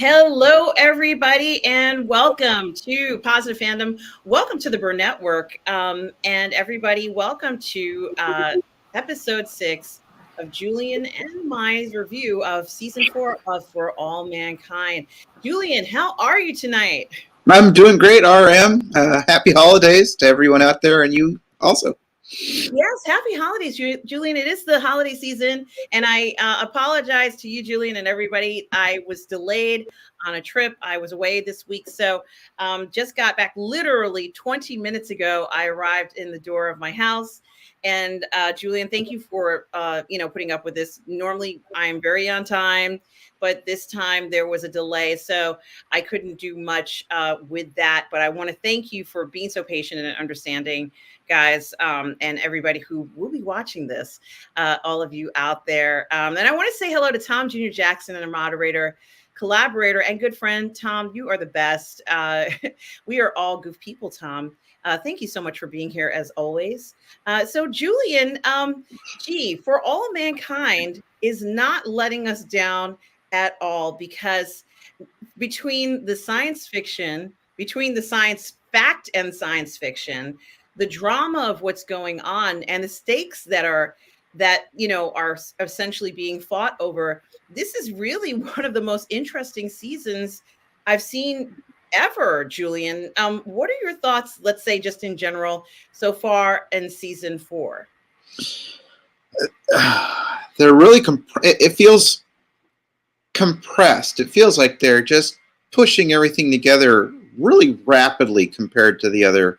Hello, everybody, and welcome to Positive Fandom. Welcome to the Burnettwork. And everybody, welcome to episode 6 of Julian and my review of season 4 of For All Mankind. Julian, how are you tonight? I'm doing great, RM. Happy holidays to everyone out there, and you also. Yes, happy holidays, Julian. It is the holiday season, and I apologize to you, Julian, and everybody. I was delayed on a trip. I was away this week, so just got back literally 20 minutes ago. I arrived in the door of my house, and Julian, thank you for putting up with this. Normally, I am very on time, but this time there was a delay, so I couldn't do much with that. But I want to thank you for being so patient and understanding, guys, and everybody who will be watching this, all of you out there. And I want to say hello to Tom Jr. Jackson, and a moderator, collaborator, and good friend. Tom, you are the best. We are all goof people, Tom. Thank you so much for being here as always. So Julian, For All Mankind is not letting us down at all, because between the science fact and science fiction, the drama of what's going on and the stakes are essentially being fought over, this is really one of the most interesting seasons I've seen ever, Julian. What are your thoughts, let's say just in general, so far in season 4? They're really it feels compressed. It feels like they're just pushing everything together really rapidly compared to the other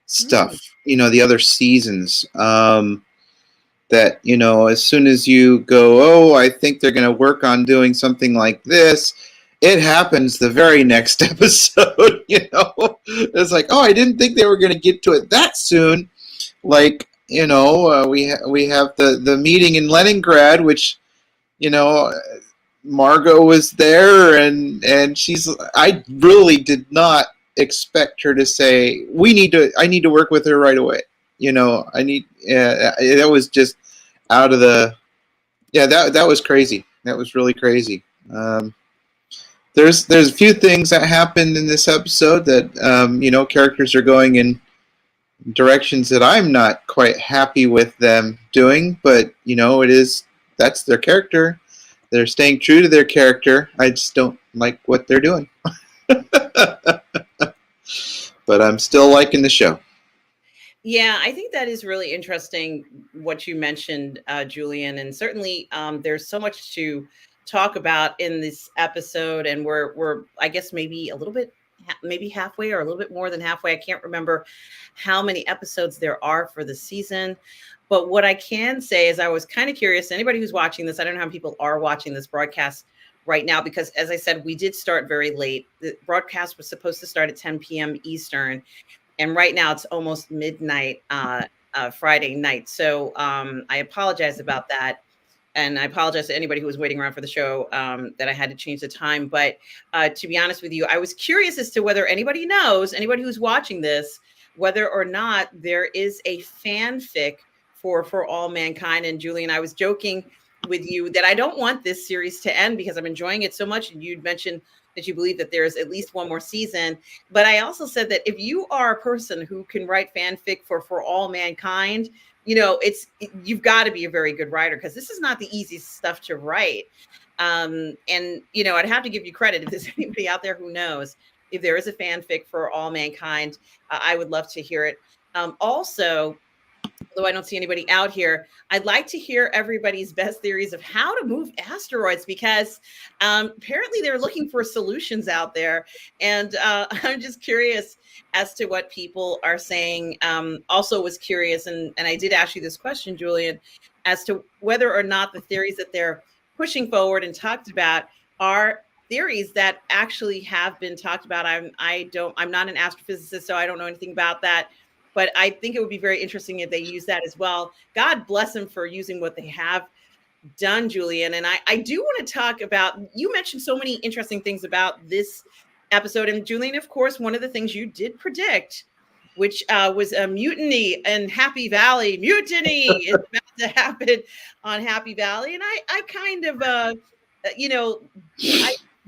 stuff, the other seasons. That, as soon as you go, oh, I think they're going to work on doing something like this, it happens the very next episode. It's like, oh, I didn't think they were going to get to it that soon. Like, we have the meeting in Leningrad, which, Margot was there, and I really did not expect her to say, I need to work with her right away. That was just out of that was crazy. That was really crazy. There's a few things that happened in this episode that, characters are going in directions that I'm not quite happy with them doing, but, that's their character. They're staying true to their character. I just don't like what they're doing. But I'm still liking the show. Yeah, I think that is really interesting what you mentioned, Julian. And certainly there's so much to talk about in this episode. And we're I guess, maybe a little bit, maybe halfway or a little bit more than halfway. I can't remember how many episodes there are for the season. But what I can say is I was kind of curious. Anybody who's watching this, I don't know how many people are watching this broadcast right now, because as I said, we did start very late. The broadcast was supposed to start at 10 p.m. Eastern. And right now it's almost midnight Friday night. So I apologize about that. And I apologize to anybody who was waiting around for the show that I had to change the time. But to be honest with you, I was curious as to whether anybody knows, anybody who's watching this, whether or not there is a fanfic for All Mankind. And Julian, I was joking with you that I don't want this series to end because I'm enjoying it so much. And you'd mentioned that you believe that there's at least one more season. But I also said that if you are a person who can write fanfic for All Mankind, you've got to be a very good writer, because this is not the easiest stuff to write. And I'd have to give you credit if there's anybody out there who knows if there is a fanfic for All Mankind. I would love to hear it. Also, although I don't see anybody out here, I'd like to hear everybody's best theories of how to move asteroids, because apparently they're looking for solutions out there. And I'm just curious as to what people are saying. Also was curious, and I did ask you this question, Julian, as to whether or not the theories that they're pushing forward and talked about are theories that actually have been talked about. I'm not an astrophysicist, so I don't know anything about that. But I think it would be very interesting if they use that as well. God bless them for using what they have done, Julian. And I do want to talk about, you mentioned so many interesting things about this episode. And Julian, of course, one of the things you did predict, which was a mutiny in Happy Valley. Mutiny is about to happen on Happy Valley. And I kind of,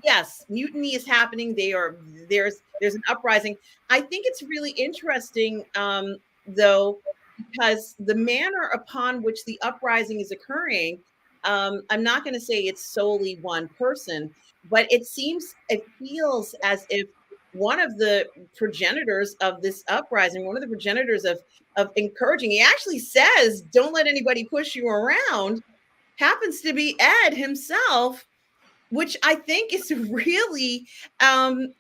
yes, mutiny is happening. There's an uprising. I think it's really interesting, though, because the manner upon which the uprising is occurring, I'm not going to say it's solely one person, but it feels as if one of the progenitors of this uprising, one of the progenitors of encouraging, he actually says, "Don't let anybody push you around," happens to be Ed himself, which I think is really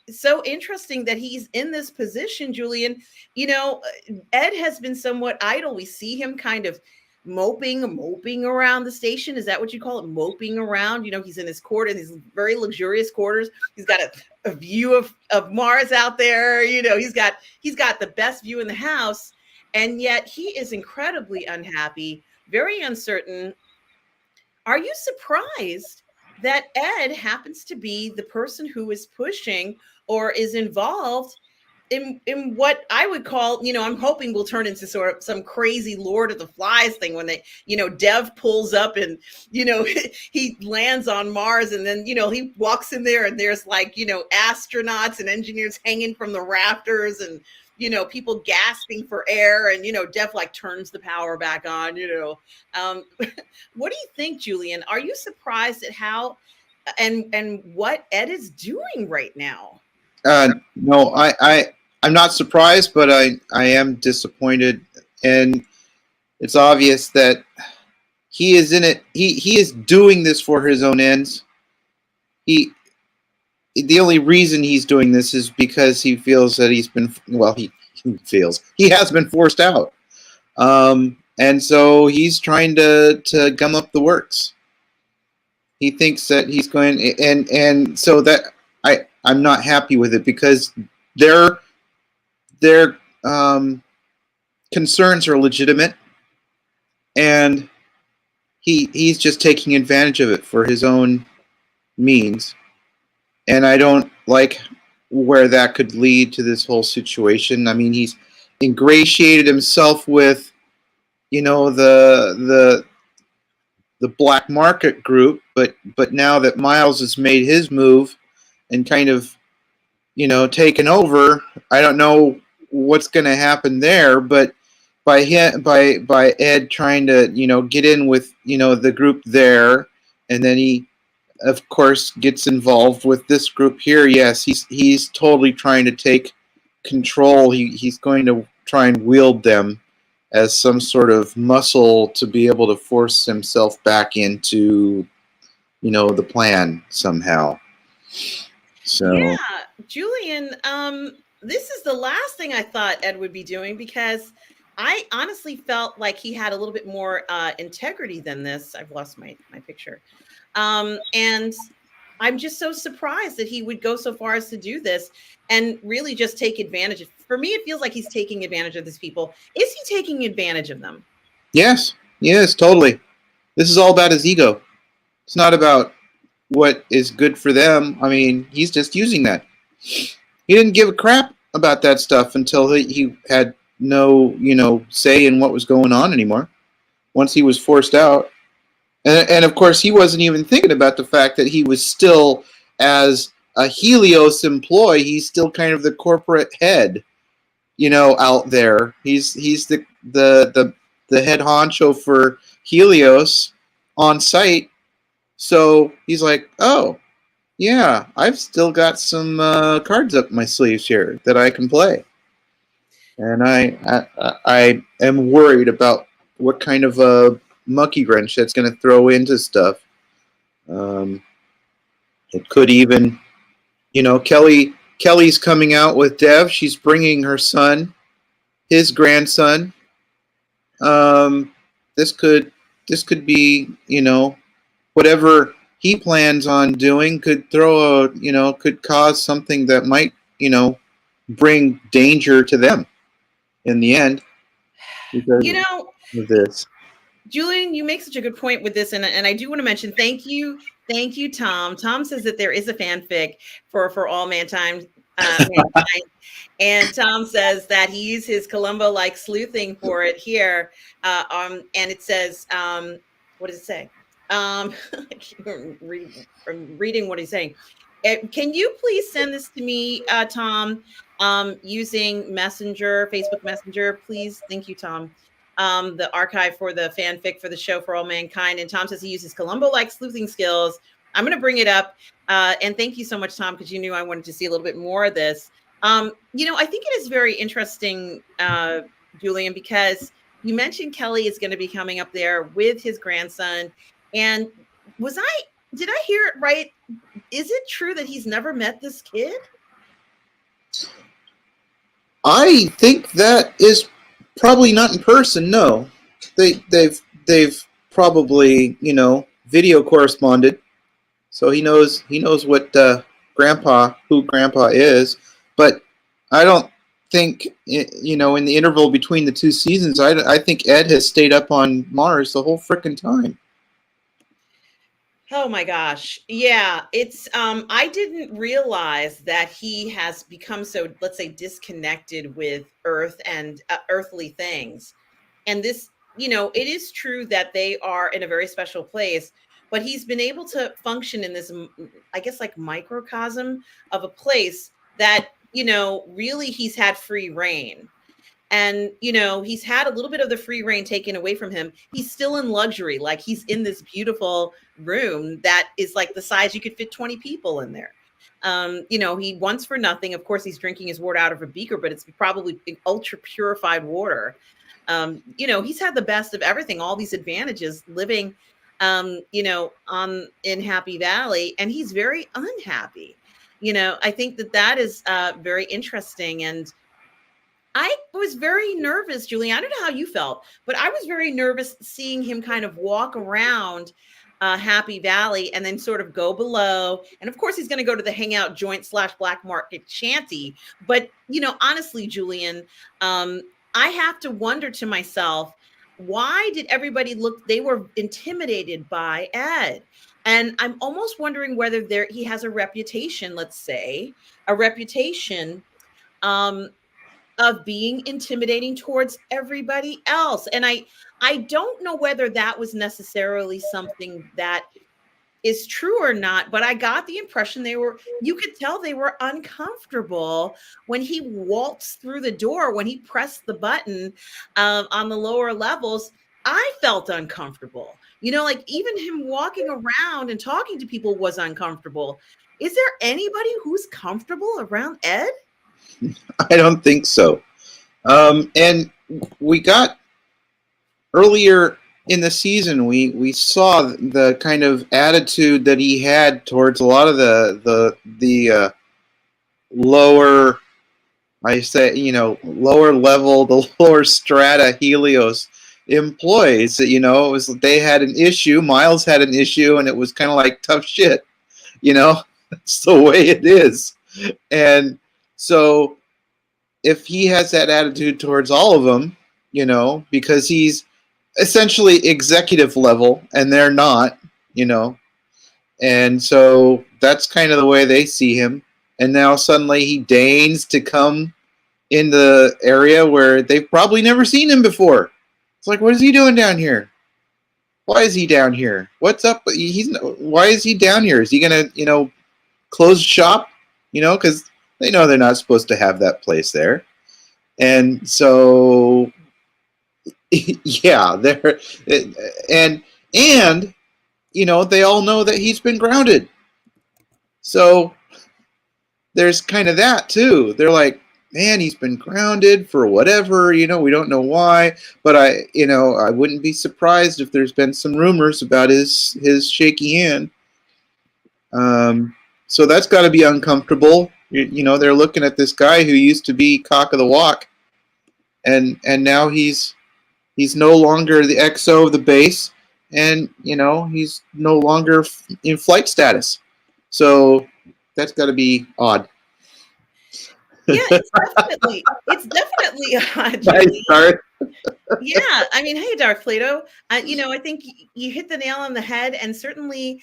so interesting that he's in this position, Julian. Ed has been somewhat idle. We see him kind of moping around the station. Is that what you call it? Moping around. He's in his quarters, these very luxurious quarters. He's got a view of Mars out there. He's got the best view in the house, and yet he is incredibly unhappy, very uncertain. Are you surprised that Ed happens to be the person who is pushing or is involved in what I would call, I'm hoping will turn into sort of some crazy Lord of the Flies thing when Dev pulls up and, he lands on Mars, and then, he walks in there and there's like, astronauts and engineers hanging from the rafters, and, people gasping for air, and, Dev like turns the power back on. What do you think, Julian? Are you surprised at how and what Ed is doing right now? No, I'm not surprised, but I am disappointed, and it's obvious that he is in it. He is doing this for his own ends. The only reason he's doing this is because he feels that he has been forced out, and so he's trying to gum up the works. He thinks that he's going, and so that I'm not happy with it, because their concerns are legitimate, and he's just taking advantage of it for his own means. And I don't like where that could lead to this whole situation. I mean, he's ingratiated himself with, the black market group, but now that Miles has made his move and kind of, taken over, I don't know what's going to happen there. But by Ed trying to, get in with, the group there, and then he, of course, gets involved with this group here. Yes, he's totally trying to take control. He's going to try and wield them as some sort of muscle to be able to force himself back into, the plan somehow. So yeah, Julian, this is the last thing I thought Ed would be doing, because I honestly felt like he had a little bit more integrity than this. I've lost my picture. And I'm just so surprised that he would go so far as to do this and really just take advantage of. For me, it feels like he's taking advantage of these people. Is he taking advantage of them? yes, totally. This is all about his ego. It's not about what is good for them. I mean, he's just using that. He didn't give a crap about that stuff until he had no, say in what was going on anymore. Once he was forced out. And of course, he wasn't even thinking about the fact that he was still, as a Helios employee, he's still kind of the corporate head, out there. He's the head honcho for Helios on site. So he's like, oh, yeah, I've still got some cards up my sleeves here that I can play. And I am worried about what kind of a monkey wrench that's going to throw into stuff. It could even, Kelly's coming out with Dev. She's bringing her son, his grandson. This could be, whatever he plans on doing could could cause something that might, bring danger to them in the end. Because of this. Julian, you make such a good point with this, and I do want to mention thank you, Tom. Tom says that there is a fanfic for all mankind, and Tom says that he used his Columbo-like sleuthing for it here, and it says, what does it say? I'm reading what he's saying. Can you please send this to me, Tom, using Messenger, Facebook Messenger, please? Thank you, Tom. The archive for the fanfic for the show for all mankind. And Tom says he uses Columbo-like sleuthing skills. I'm going to bring it up. And thank you so much, Tom, because you knew I wanted to see a little bit more of this. I think it is very interesting, Julian, because you mentioned Kelly is going to be coming up there with his grandson. And did I hear it right? Is it true that he's never met this kid? I think that is probably not in person. No, they've probably video corresponded, so he knows what who Grandpa is. But I don't think in the interval between the two seasons. I think Ed has stayed up on Mars the whole frickin' time. Oh my gosh. Yeah, it's I didn't realize that he has become so, let's say, disconnected with Earth and earthly things. And this, it is true that they are in a very special place, but he's been able to function in this, I guess, like microcosm of a place that, really he's had free reign. And he's had a little bit of the free reign taken away from him. He's still in luxury, like he's in this beautiful room that is like the size you could fit 20 people in there. He wants for nothing. Of course, he's drinking his water out of a beaker, but it's probably ultra purified water. He's had the best of everything, all these advantages living in Happy Valley, and he's very unhappy. I think that is very interesting. And I was very nervous, Julian. I don't know how you felt, but I was very nervous seeing him kind of walk around Happy Valley and then sort of go below. And of course, he's going to go to the hangout joint / black market shanty. But, honestly, Julian, I have to wonder to myself, why did everybody they were intimidated by Ed? And I'm almost wondering whether he has a reputation, let's say, of being intimidating towards everybody else. And I don't know whether that was necessarily something that is true or not, but I got the impression you could tell they were uncomfortable when he waltzed through the door, when he pressed the button on the lower levels. I felt uncomfortable. Like even him walking around and talking to people was uncomfortable. Is there anybody who's comfortable around Ed? I don't think so. And we got earlier in the season, we saw the kind of attitude that he had towards a lot of the lower, lower level, the lower strata Helios employees. It was, they had an issue. Miles had an issue, and it was kind of like tough shit. That's the way it is. And so if he has that attitude towards all of them, because he's essentially executive level and they're not, and so that's kind of the way they see him. And now suddenly he deigns to come in the area where they've probably never seen him before. It's like, what is he doing down here? Why is he down here? What's up? Why is he down here? Is he gonna, close shop? Because they know they're not supposed to have that place there. And so, yeah, and they all know that he's been grounded. So there's kind of that too. They're like, man, he's been grounded for whatever, we don't know why, but I wouldn't be surprised if there's been some rumors about his shaky hand. So that's got to be uncomfortable. They're looking at this guy who used to be cock of the walk, and now he's no longer the XO of the base, and he's no longer in flight status. So that's got to be odd. Yeah, it's definitely odd. Nice, yeah, I mean, hey, Dark Plato, I think you hit the nail on the head, and certainly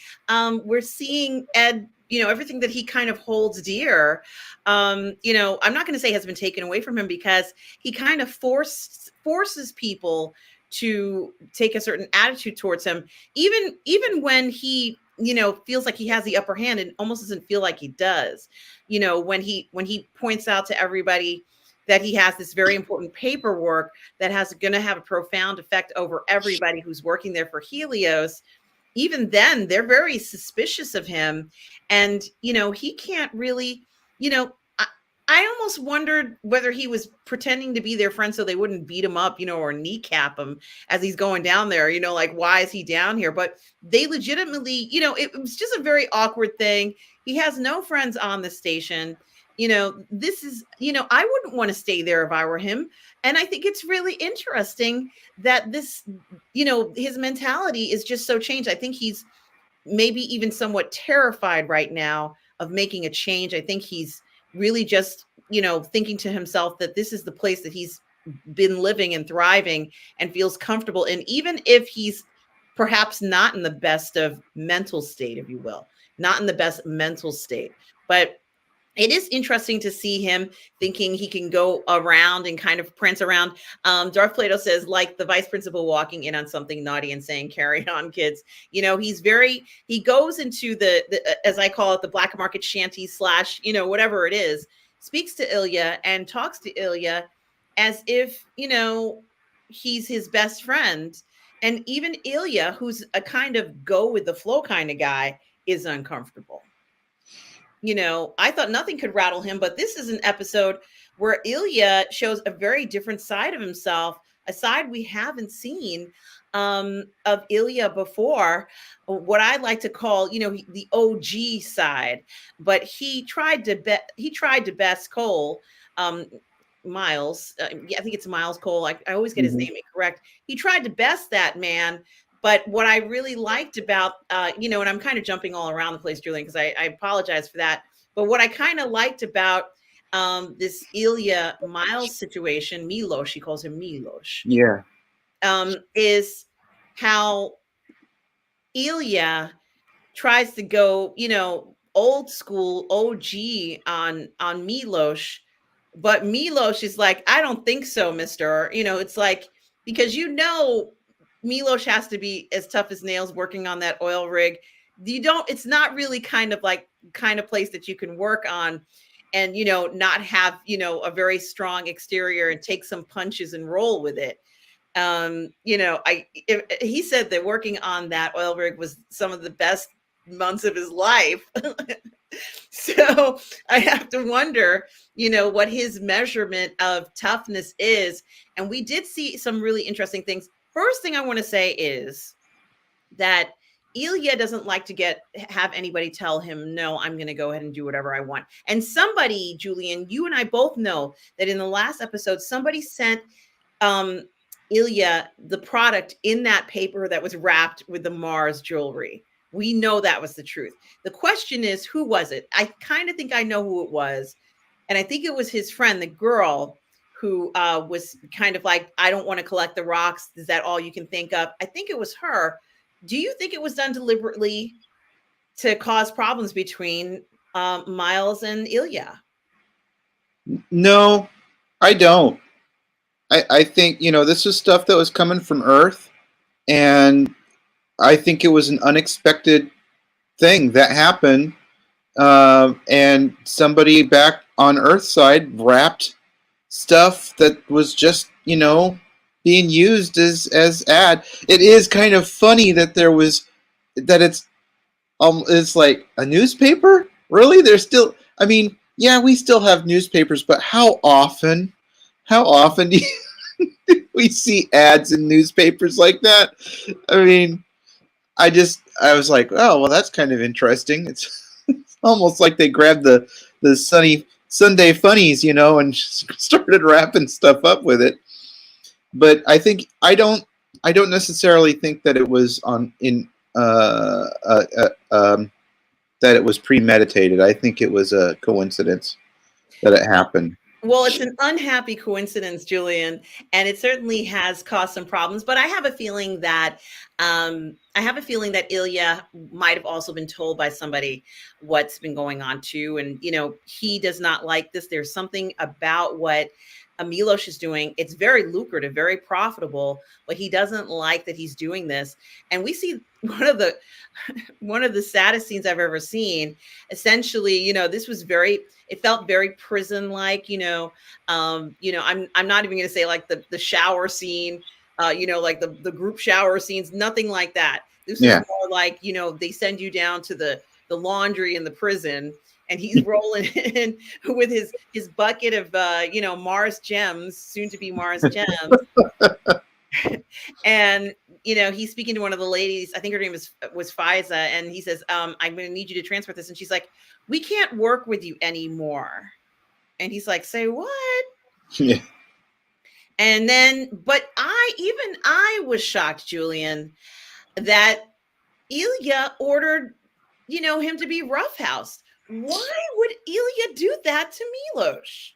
we're seeing Ed, everything that he kind of holds dear, I'm not going to say has been taken away from him, because he kind of forces people to take a certain attitude towards him, even when he feels like he has the upper hand and almost doesn't feel like he does. When he points out to everybody that he has this very important paperwork that has going to have a profound effect over everybody who's working there for Helios, even then they're very suspicious of him. And he can't really, I almost wondered whether he was pretending to be their friend so they wouldn't beat him up, or kneecap him as he's going down there, like, why is he down here? But they legitimately, it was just a very awkward thing. He has no friends on the station. This is, I wouldn't want to stay there if I were him. And I think it's really interesting that this, his mentality is just so changed. I think he's maybe even somewhat terrified right now of making a change. I think he's really just, thinking to himself that this is the place that he's been living and thriving and feels comfortable in, even if he's perhaps not in the best of mental state, if you will, not in the best mental state. But it is interesting to see him thinking he can go around and kind of prance around. Darth Plato says, like the vice principal walking in on something naughty and saying, carry on, kids. He goes into the as I call it, the black market shanty / whatever it is, speaks to Ilya and talks to Ilya as if, he's his best friend. And even Ilya, who's a kind of go with the flow kind of guy, is uncomfortable. I thought nothing could rattle him, but this is an episode where Ilya shows a very different side of himself, a side we haven't seen of Ilya before, what I like to call, the OG side. But he tried to best Cole, Miles. Yeah, I think it's Miles Cole. I always get his name incorrect. He tried to best that man. But what I really liked about, and I'm kind of jumping all around the place, Julian, because I apologize for that. But what I kind of liked about this Ilya Miles situation, Milos, she calls him Milos. Yeah. Is how Ilya tries to go, old school OG on Milos. But Milos is like, I don't think so, mister. It's like, because Milos has to be as tough as nails working on that oil rig. It's not really kind of place that you can work on and, not have, a very strong exterior and take some punches and roll with it. He said that working on that oil rig was some of the best months of his life. So I have to wonder, what his measurement of toughness is. And we did see some really interesting things. First thing I want to say is that Ilya doesn't like to have anybody tell him, no, I'm going to go ahead and do whatever I want. And somebody, Julian, you and I both know that in the last episode, somebody sent Ilya the product in that paper that was wrapped with the Mars jewelry. We know that was the truth. The question is, who was it? I kind of think I know who it was. And I think it was his friend, the girl, who was kind of like, I don't want to collect the rocks. Is that all you can think of? I think it was her. Do you think it was done deliberately to cause problems between Miles and Ilya? No, I don't. I think, this was stuff that was coming from Earth. And I think it was an unexpected thing that happened. And somebody back on Earth's side wrapped stuff that was just, being used as ad. It is kind of funny that it's like a newspaper. Really? There's still, yeah, we still have newspapers, but how often do we see ads in newspapers like that? I was like, oh, well, that's kind of interesting. It's almost like they grabbed the Sunday funnies, and started wrapping stuff up with it. But I think I don't necessarily think that it was that it was premeditated. I think it was a coincidence that it happened. Well, it's an unhappy coincidence, Julian, and it certainly has caused some problems. But I have a feeling that Ilya might have also been told by somebody what's been going on too, and he does not like this. There's something about what Milos is doing, it's very lucrative, very profitable, but he doesn't like that he's doing this. And we see one of the saddest scenes I've ever seen. Essentially, this was it felt very prison like, I'm not even going to say like the shower scene, like the group shower scenes, nothing like that. This was more like, they send you down to the laundry in the prison, and he's rolling in with his bucket of Mars gems, soon to be Mars gems. And he's speaking to one of the ladies, I think her name was Fiza, and he says, I'm going to need you to transport this. And she's like, we can't work with you anymore. And he's like, say what? Yeah. And then, but I was shocked, Julian, that Ilya ordered, him to be roughhoused. Why would Ilya do that to Milos?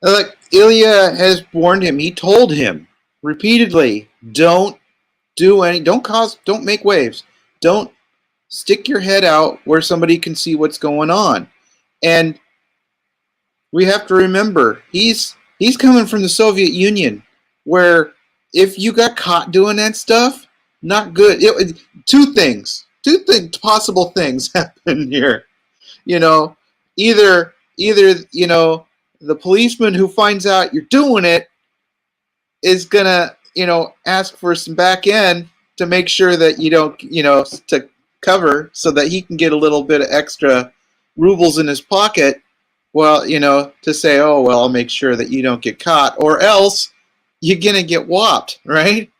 Look, Ilya has warned him. He told him repeatedly, don't make waves. Don't stick your head out where somebody can see what's going on. And we have to remember, he's coming from the Soviet Union, where if you got caught doing that stuff, not good. Two possible things happen here. Either the policeman who finds out you're doing it is gonna, ask for some back end to make sure that you don't, to cover so that he can get a little bit of extra rubles in his pocket. Well, to say, oh, well, I'll make sure that you don't get caught, or else you're gonna get whopped, right?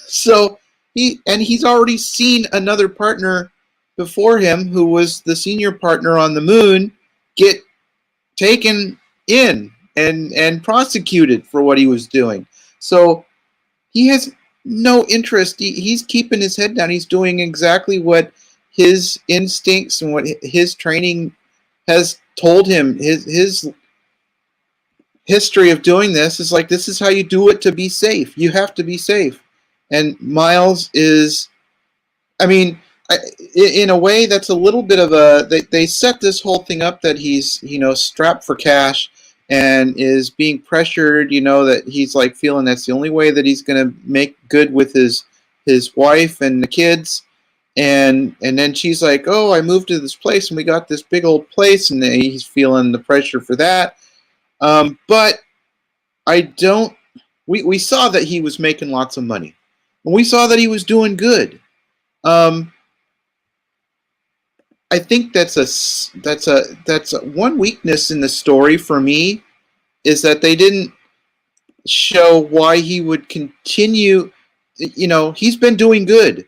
So he's already seen another partner before him, who was the senior partner on the moon, get taken in and prosecuted for what he was doing. So he has no interest. He's keeping his head down. He's doing exactly what his instincts and what his training has told him. His history of doing this is like, this is how you do it to be safe. You have to be safe. And Miles is, in a way, that's a little bit of they set this whole thing up that he's, strapped for cash and is being pressured, that he's like feeling that's the only way that he's going to make good with his wife and the kids. And then she's like, oh, I moved to this place and we got this big old place, and he's feeling the pressure for that. But we saw that he was making lots of money. And we saw that he was doing good. I think that's one weakness in the story for me, is that they didn't show why he would continue. He's been doing good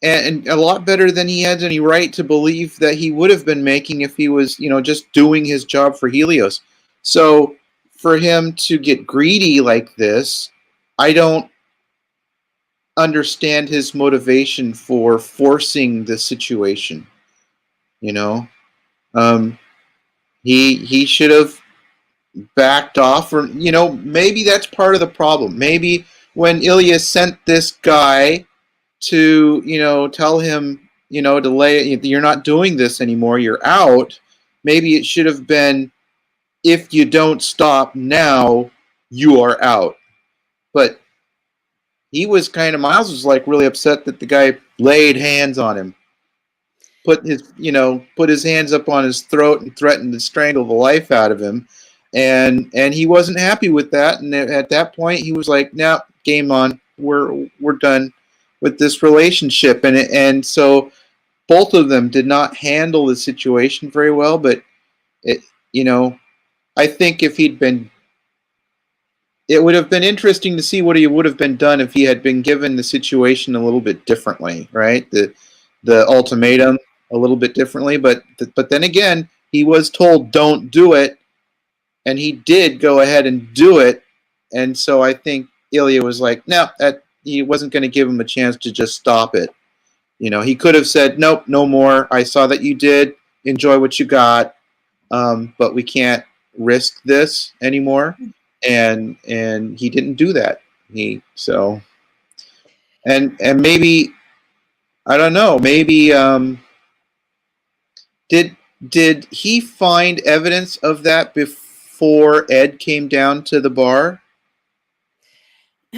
and a lot better than he had any right to believe that he would have been making if he was, just doing his job for Helios. So for him to get greedy like this, I don't understand his motivation for forcing the situation. He should have backed off, or maybe that's part of the problem. Maybe when Ilya sent this guy to tell him you're not doing this anymore, you're out, maybe it should have been, if you don't stop now, you are out. But Miles was like really upset that the guy laid hands on him, put his hands up on his throat and threatened to strangle the life out of him, and he wasn't happy with that. And at that point, he was like, "No, game on. We're done with this relationship." And so both of them did not handle the situation very well. But I think it would have been interesting to see what he would have been done if he had been given the situation a little bit differently, right? The ultimatum a little bit differently, but then again, he was told don't do it, and he did go ahead and do it. And so I think Ilya was like, no, he wasn't going to give him a chance to just stop it. He could have said, nope, no more. I saw that you did. Enjoy what you got, but we can't risk this anymore. And he didn't do that. And maybe, I don't know, maybe did he find evidence of that before before Ed came down to the bar?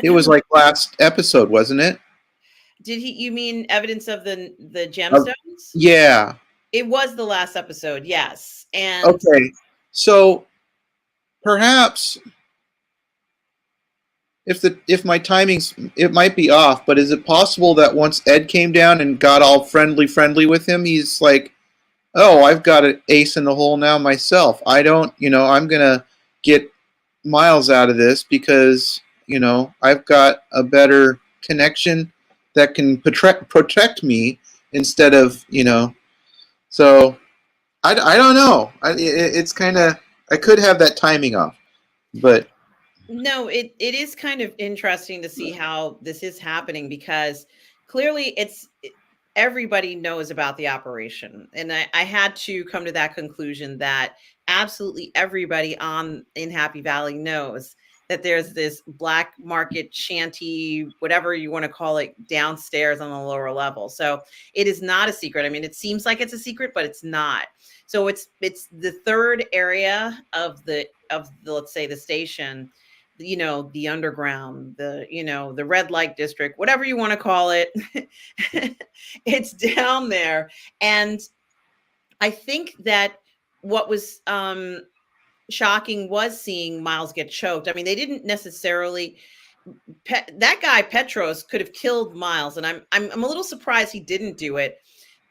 It was like last episode, wasn't it? Did he? You mean evidence of the Uh, gemstones? yeah. It was the last episode, yes. And Okay. So perhaps if my timing's, it might be off, but is it possible that once Ed came down and got all friendly with him, he's like, oh, I've got an ace in the hole now myself. I don't, I'm gonna get Miles out of this because I've got a better connection that can protect me instead of So I don't know. It's kind of, I could have that timing off, but no, it is kind of interesting to see how this is happening because clearly everybody knows about the operation. And I had to come to that conclusion that absolutely everybody in Happy Valley knows that there's this black market shanty, whatever you want to call it, downstairs on the lower level. So it is not a secret. I mean, it seems like it's a secret, but it's not. So it's the third area of the let's say the station, the underground, the red light district, whatever you want to call it. It's down there. And I think that what was shocking was seeing Miles get choked. I mean, they didn't necessarily that guy Petros could have killed Miles, and I'm a little surprised he didn't do it.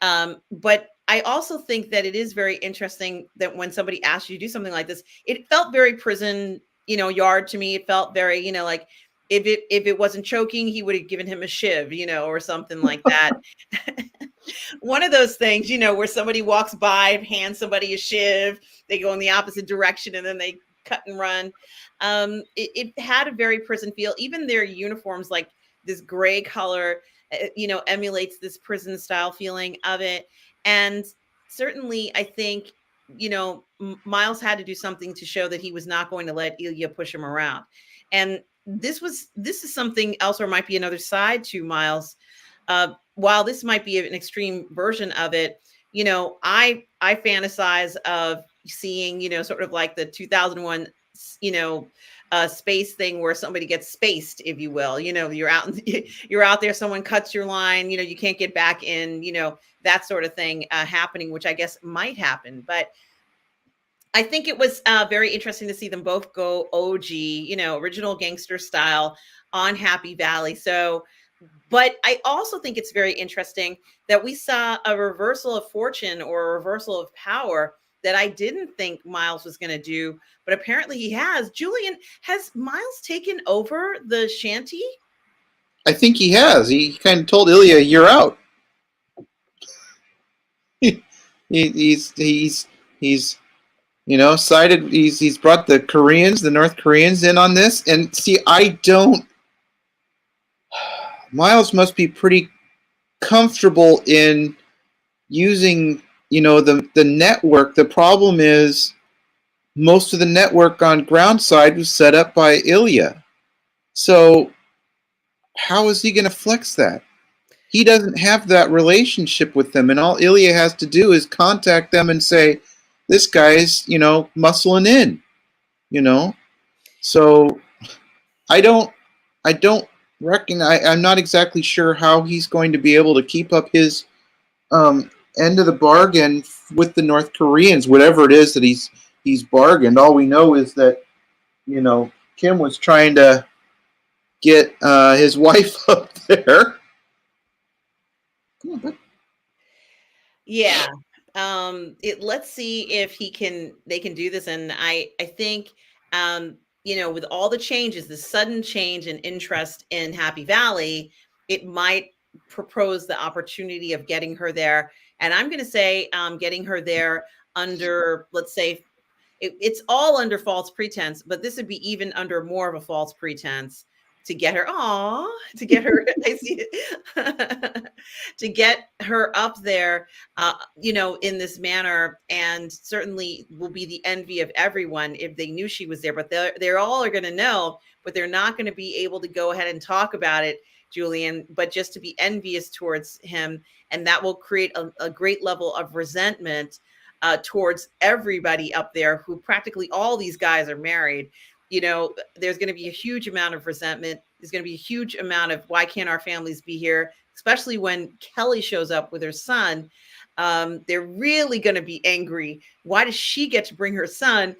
But I also think that it is very interesting that when somebody asks you to do something like this, it felt very prison, yard to me. It felt very, like if it wasn't choking, he would have given him a shiv, or something like that. One of those things, where somebody walks by, hands somebody a shiv, they go in the opposite direction, and then they cut and run. It had a very prison feel. Even their uniforms, like this gray color, emulates this prison style feeling of it. And certainly, I think, Miles had to do something to show that he was not going to let Ilya push him around. And this is something else, or might be another side to Miles. While this might be an extreme version of it, I fantasize of seeing, sort of like the 2001, space thing where somebody gets spaced, if you will. You're out there, someone cuts your line, you can't get back in, that sort of thing happening, which I guess might happen. But I think it was very interesting to see them both go OG, original gangster style on Happy Valley. So, but I also think it's very interesting that we saw a reversal of fortune or a reversal of power that I didn't think Miles was going to do, but apparently he has. Julian, has Miles taken over the shanty? I think he has. He kind of told Ilya, "You're out." He's sided. He's brought the North Koreans in on this. And see, Miles must be pretty comfortable in using the network. The problem is most of the network on ground side was set up by Ilya. So how is he going to flex that? He doesn't have that relationship with them, and all Ilya has to do is contact them and say, this guy's, muscling in, So I don't reckon, I'm not exactly sure how he's going to be able to keep up his end of the bargain with the North Koreans, whatever it is that he's bargained. All we know is that, Kim was trying to get his wife up there. Yeah. Let's see if they can do this. And I think, with all the changes, the sudden change in interest in Happy Valley, it might propose the opportunity of getting her there. And I'm going to say, getting her there under, let's say, it's all under false pretense, but this would be even under more of a false pretense to get her, to get her, I see it, to get her up there, in this manner, and certainly will be the envy of everyone if they knew she was there. But they're all are going to know, but they're not going to be able to go ahead and talk about it, Julian, but just to be envious towards him, and that will create a great level of resentment. towards everybody up there, who practically all these guys are married. There's going to be a huge amount of resentment. There's going to be a huge amount of, why can't our families be here? Especially when Kelly shows up with her son. They're really going to be angry. Why does she get to bring her son?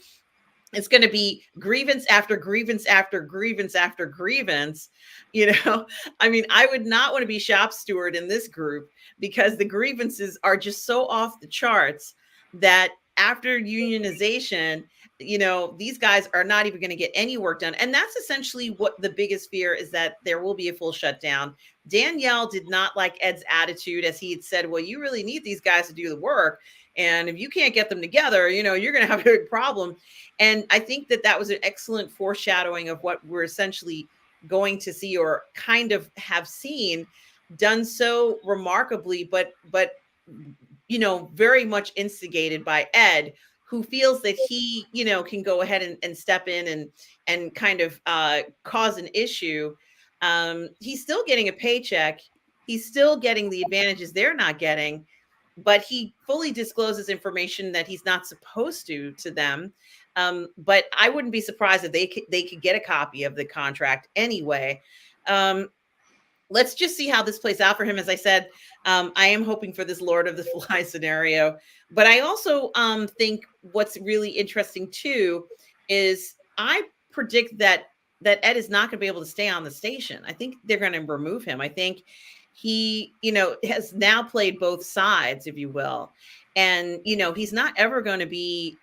It's going to be grievance after grievance after grievance after grievance. I mean, I would not want to be shop steward in this group, because the grievances are just so off the charts that after unionization, these guys are not even going to get any work done. And that's essentially what the biggest fear is, that there will be a full shutdown. Danielle did not like Ed's attitude, as he had said, well, you really need these guys to do the work. And if you can't get them together, you're going to have a big problem. And I think that that was an excellent foreshadowing of what we're essentially going to see, or kind of have seen, done so remarkably, but very much instigated by Ed, who feels that he, can go ahead and step in and kind of cause an issue. He's still getting a paycheck. He's still getting the advantages they're not getting, but he fully discloses information that he's not supposed to them. But I wouldn't be surprised if they could get a copy of the contract anyway. Let's just see how this plays out for him. As I said, I am hoping for this Lord of the Flies scenario. But I also think what's really interesting too is, I predict that Ed is not going to be able to stay on the station. I think they're going to remove him. I think he, has now played both sides, if you will. And, he's not ever going to be,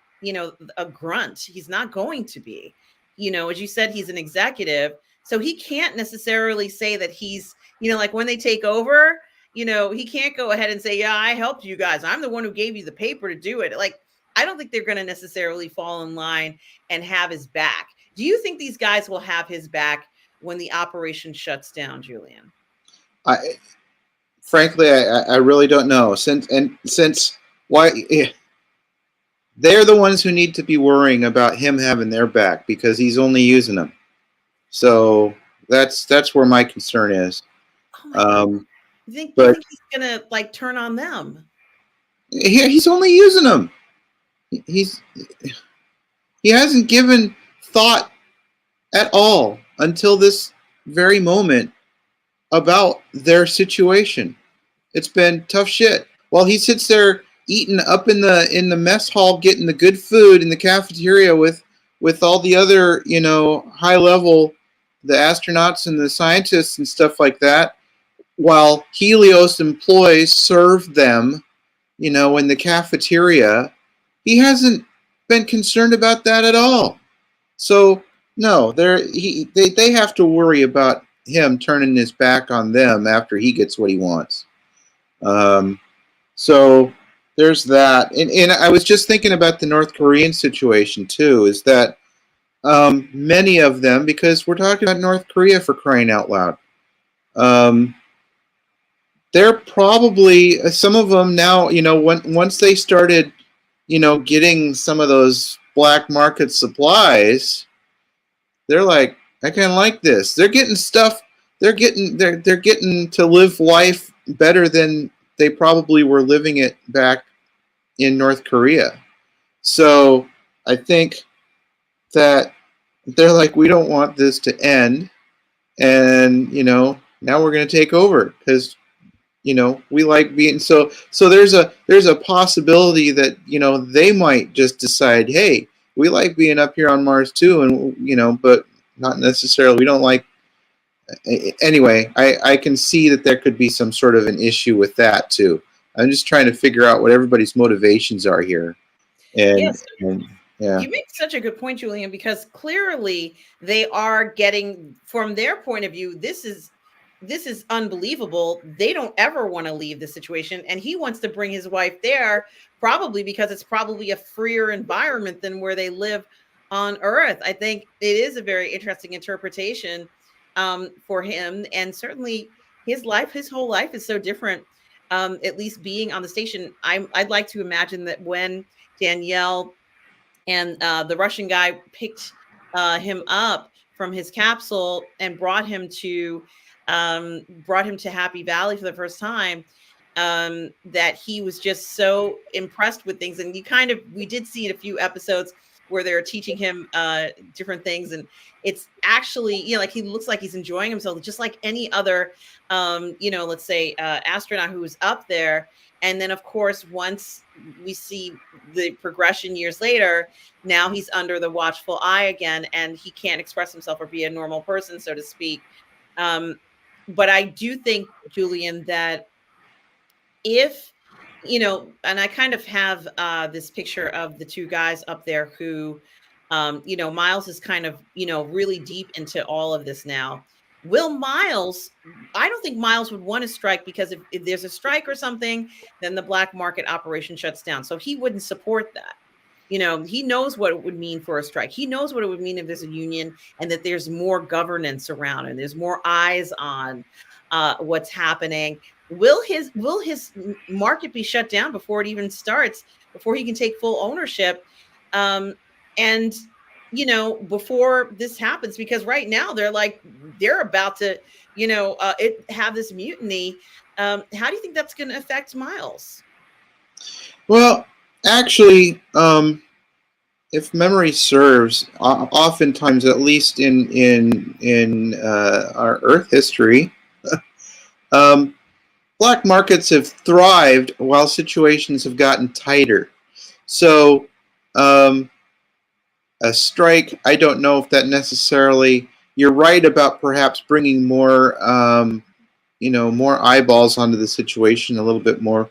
a grunt. He's not going to be, as you said, he's an executive. So he can't necessarily say that he's, like when they take over, he can't go ahead and say, yeah, I helped you guys. I'm the one who gave you the paper to do it. Like, I don't think they're going to necessarily fall in line and have his back. Do you think these guys will have his back when the operation shuts down, Julian? Frankly, I really don't know. Since why they're the ones who need to be worrying about him having their back, because he's only using them. So that's where my concern is. You think he's gonna like turn on them? He's only using them. He hasn't given thought at all until this very moment about their situation. It's been tough shit. While he sits there eating up in the mess hall, getting the good food in the cafeteria with all the other, high level, the astronauts and the scientists and stuff like that, while Helios employees serve them, in the cafeteria, he hasn't been concerned about that at all. So no, they have to worry about him turning his back on them after he gets what he wants. So there's that. And I was just thinking about the North Korean situation too, is that many of them, because we're talking about North Korea, for crying out loud, they're probably, some of them now, once they started, getting some of those black market supplies, they're like, I kind of like this. They're getting stuff. They're getting to live life better than they probably were living it back in North Korea. So I think that they're like, we don't want this to end, and now we're going to take over, because we like being so there's a possibility that they might just decide, hey, we like being up here on Mars too, and but not necessarily, we don't like. Anyway, I can see that there could be some sort of an issue with that too. I'm just trying to figure out what everybody's motivations are here. And, yes. Yeah. You make such a good point, Julian, because clearly they are getting, from their point of view, this is unbelievable. They don't ever want to leave the situation. And he wants to bring his wife there, probably because it's probably a freer environment than where they live on Earth. I think it is a very interesting interpretation for him. And certainly his whole life is so different, at least being on the station. I'd like to imagine that when Danielle and the Russian guy picked him up from his capsule and brought him to Happy Valley for the first time, that he was just so impressed with things. And we did see in a few episodes where they're teaching him different things, and it's actually, like, he looks like he's enjoying himself just like any other let's say astronaut who was up there. And then of course, once we see the progression years later, now he's under the watchful eye again, and he can't express himself or be a normal person, so to speak. But I do think, Julian, that if and I kind of have this picture of the two guys up there who Miles is kind of really deep into all of this now. I don't think Miles would want to strike, because if there's a strike or something, then the black market operation shuts down, so he wouldn't support that. He knows what it would mean for a strike. He knows what it would mean if there's a union and that there's more governance around and there's more eyes on what's happening. Will his market be shut down before it even starts, before he can take full ownership? And before this happens, because right now they're about to have this mutiny. How do you think that's going to affect Miles? Well, actually, if memory serves, oftentimes, at least in our Earth history, black markets have thrived while situations have gotten tighter. So, a strike, I don't know if that necessarily. You're right about perhaps bringing more, more eyeballs onto the situation, a little bit more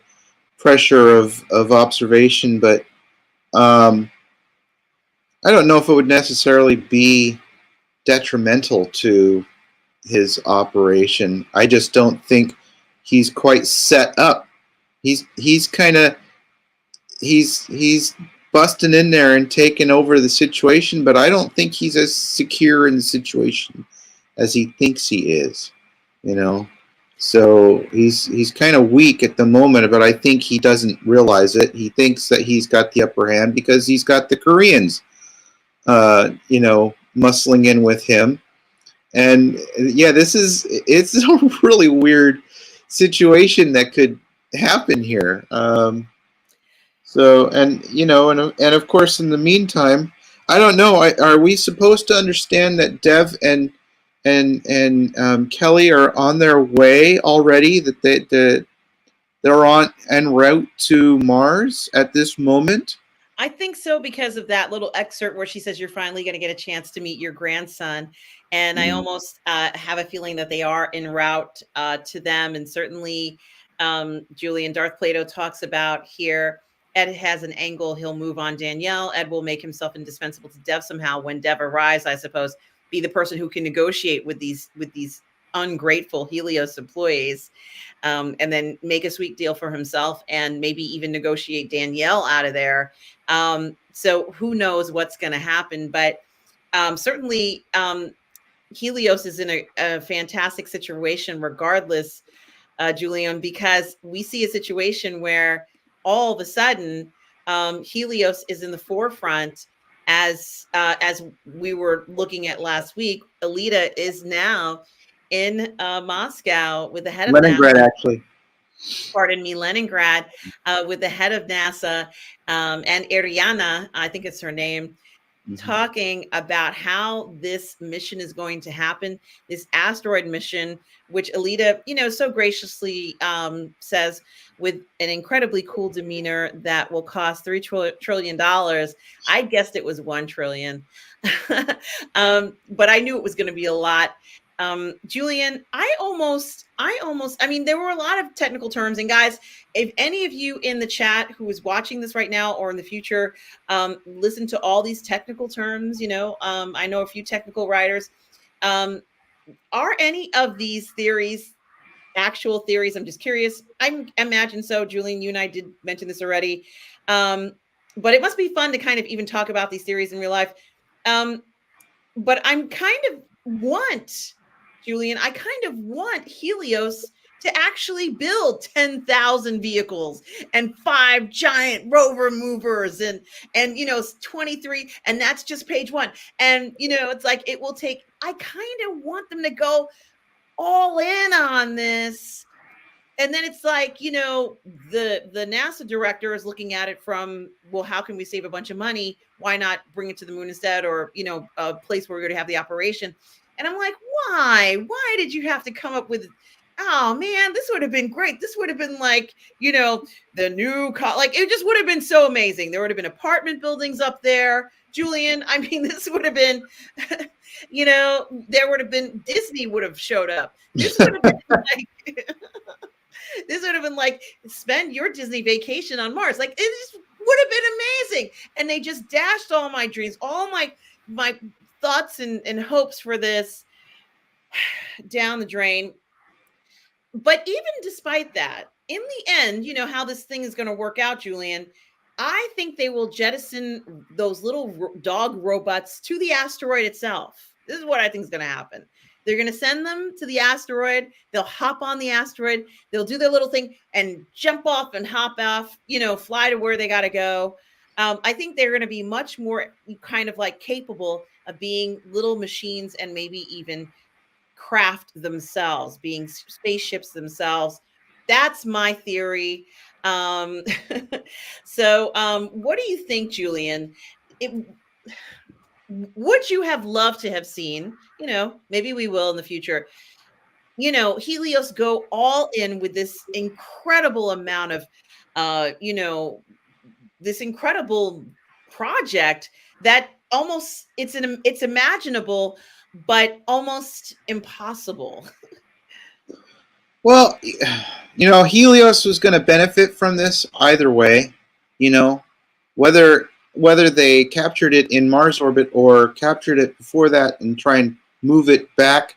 pressure of observation, but I don't know if it would necessarily be detrimental to his operation. I just don't think he's quite set up. He's busting in there and taking over the situation, but I don't think he's as secure in the situation as he thinks he is. So he's kind of weak at the moment, but I think he doesn't realize it. He thinks that he's got the upper hand because he's got the Koreans, muscling in with him. And yeah, it's a really weird situation that could happen here. And of course, in the meantime, I don't know. Are we supposed to understand that Dev and Kelly are on their way already? That they're on en route to Mars at this moment? I think so, because of that little excerpt where she says you're finally going to get a chance to meet your grandson. And I almost have a feeling that they are en route to them. And certainly, Julian, Darth Plato talks about here, Ed has an angle. He'll move on Danielle. Ed will make himself indispensable to Dev somehow. When Dev arrives, I suppose, be the person who can negotiate with these ungrateful Helios employees, and then make a sweet deal for himself, and maybe even negotiate Danielle out of there. So who knows what's going to happen, but certainly Helios is in a fantastic situation regardless, Julian, because we see a situation where all of a sudden Helios is in the forefront. As we were looking at last week, Alita is now in Moscow with the head of Leningrad, NASA. actually. Pardon me, Leningrad, with the head of NASA, and Ariana, I think it's her name, talking about how this mission is going to happen, this asteroid mission, which Alita, so graciously says with an incredibly cool demeanor that will cost $3 trillion. I guessed it was 1 trillion, but I knew it was going to be a lot. Julian, I mean, there were a lot of technical terms, and guys, if any of you in the chat who is watching this right now or in the future, listen to all these technical terms, I know a few technical writers. Are any of these theories actual theories? I'm just curious. I imagine so. Julian, you and I did mention this already. But it must be fun to kind of even talk about these theories in real life. But I'm kind of Julian, I kind of want Helios to actually build 10,000 vehicles and 5 giant rover movers and 23, and that's just page 1. And it's like it will take, I kind of want them to go all in on this and then it's like, the NASA director is looking at it from, well, how can we save a bunch of money? Why not bring it to the moon instead, or a place where we're going to have the operation? And I'm like, why did you have to come up with, oh man, this would have been great. This would have been like, the new like, it just would have been so amazing. There would have been apartment buildings up there, Julian. I mean, this would have been there would have been, Disney would have showed up. This would have been like this would have been like, spend your Disney vacation on Mars. Like, it just would have been amazing. And they just dashed all my dreams, all my thoughts and hopes for this down the drain. But even despite that, in the end, how this thing is going to work out, Julian, I think they will jettison those little dog robots to the asteroid itself. This is what I think is going to happen. They're going to send them to the asteroid. They'll hop on the asteroid. They'll do their little thing and jump off and hop off, fly to where they got to go. I think they're going to be much more kind of like capable of being little machines, and maybe even craft themselves, being spaceships themselves. That's my theory. So what do you think, Julian? Would you have loved to have seen, maybe we will in the future, Helios go all in with this incredible amount of, this incredible project that almost it's imaginable, but almost impossible. Well, Helios was going to benefit from this either way. Whether they captured it in Mars orbit or captured it before that and try and move it back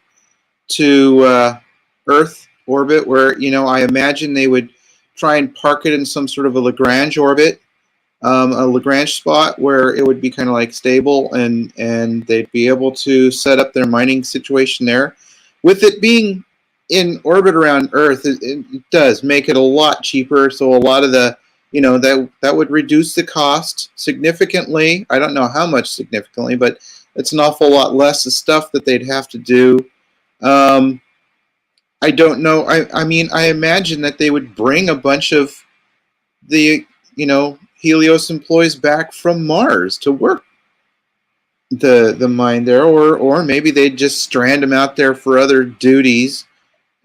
to Earth orbit, where I imagine they would try and park it in some sort of a Lagrange orbit, a Lagrange spot where it would be kind of like stable, and they'd be able to set up their mining situation there. With it being in orbit around Earth, it does make it a lot cheaper. So a lot of the that would reduce the cost significantly. I don't know how much significantly, but it's an awful lot less of stuff that they'd have to do. I don't know. I mean, I imagine that they would bring a bunch of the Helios employees back from Mars to work the mine there, or maybe they'd just strand them out there for other duties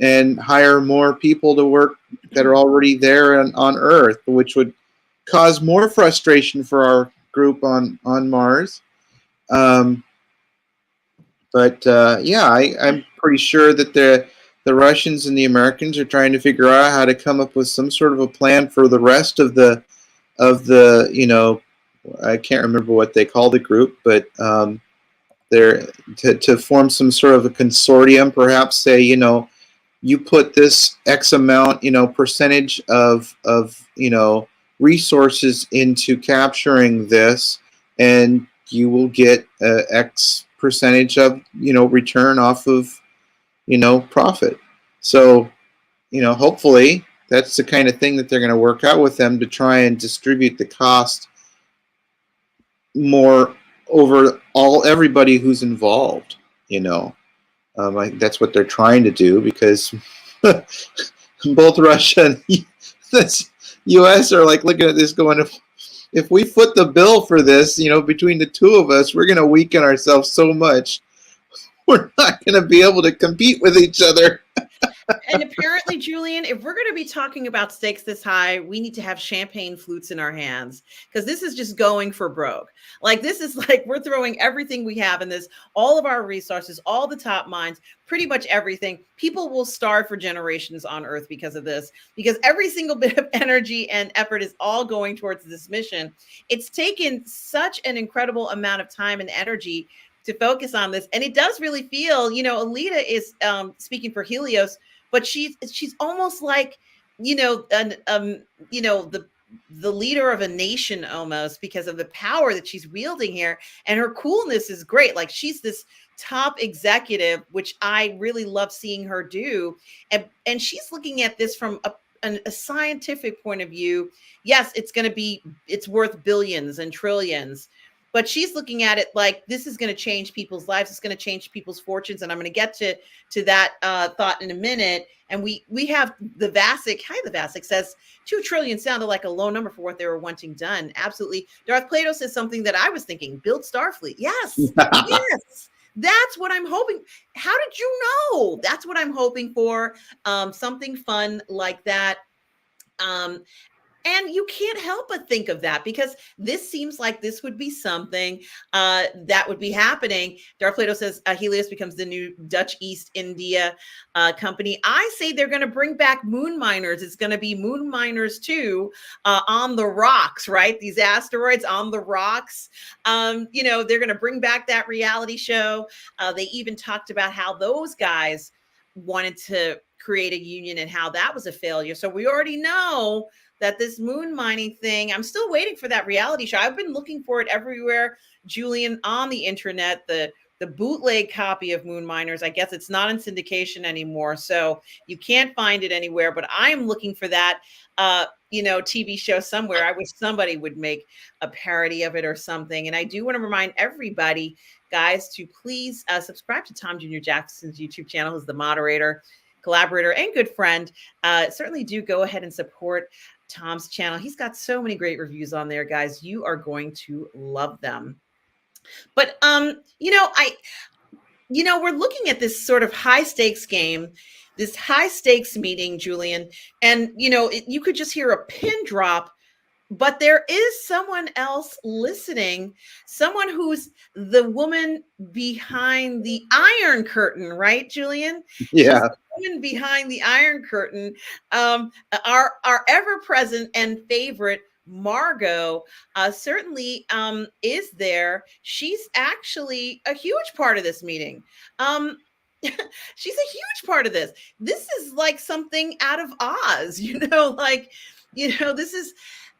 and hire more people to work that are already there on Earth, which would cause more frustration for our group on Mars. Yeah, I'm pretty sure that the Russians and the Americans are trying to figure out how to come up with some sort of a plan for the rest of the I can't remember what they call the group, but they're to form some sort of a consortium, perhaps say, you put this X amount, percentage of resources into capturing this, and you will get X percentage of, return off of, profit. So, hopefully that's the kind of thing that they're going to work out with them, to try and distribute the cost more over everybody who's involved, that's what they're trying to do, because both Russia and the U.S. are like looking at this going, if we foot the bill for this, between the two of us, we're going to weaken ourselves so much. We're not going to be able to compete with each other. And apparently, Julian, if we're going to be talking about stakes this high, we need to have champagne flutes in our hands, because this is just going for broke. Like, this is like, we're throwing everything we have in this, all of our resources, all the top mines, pretty much everything. People will starve for generations on Earth because of this, because every single bit of energy and effort is all going towards this mission. It's taken such an incredible amount of time and energy to focus on this. And it does really feel, Alita is speaking for Helios, but she's almost like, the leader of a nation almost, because of the power that she's wielding here. And her coolness is great. Like, she's this top executive, which I really love seeing her do. And she's looking at this from a scientific point of view. Yes, it's worth billions and trillions. but she's looking at it like this is going to change people's lives. It's going to change people's fortunes. And I'm going to get to that thought in a minute. And we have the Vasic. Hi, the Vasic says 2 trillion sounded like a low number for what they were wanting done. Absolutely. Darth Plato says something that I was thinking, build Starfleet. Yes. Yes. That's what I'm hoping. How did you know? That's what I'm hoping for. Something fun like that. And you can't help but think of that because this seems like this would be something that would be happening. Darth Plato says Helios becomes the new Dutch East India company. I say they're going to bring back Moon Miners. It's going to be Moon Miners 2 on the rocks, right? These asteroids on the rocks. You know, they're going to bring back that reality show. They even talked about how those guys wanted to create a union and how that was a failure. So we already know that this moon mining thing, I'm still waiting for that reality show. I've been looking for it everywhere, Julian, on the internet, the bootleg copy of Moon Miners. I guess it's not in syndication anymore, so you can't find it anywhere, but I'm looking for that, you know, TV show somewhere. I wish somebody would make a parody of it or something. And I do want to remind everybody, guys, to please subscribe to Tom Jr. Jackson's YouTube channel. He's the moderator, collaborator, and good friend. Certainly do go ahead and support Tom's channel. He's got so many great reviews on there, guys. You are going to love them. But you know, we're looking at this sort of high stakes game, this high stakes meeting, Julian, and you know, you could just hear a pin drop, but there is someone else listening, someone who's the woman behind the Iron Curtain, right, Julian? Yeah. She's the woman behind the Iron Curtain. Our ever present and favorite Margot certainly is there. She's actually a huge part of this meeting. She's a huge part of this. This is like something out of Oz, you know, like, you know, this is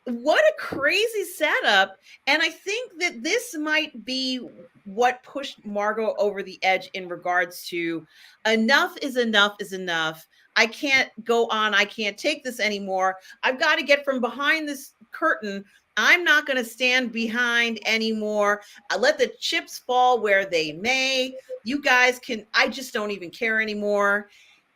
what a crazy setup. And I think that this might be what pushed Margot over the edge in regards to enough is enough is enough. I can't go on. I can't take this anymore. I've got to get from behind this curtain. I'm not going to stand behind anymore. I let the chips fall where they may. You guys can, I just don't even care anymore.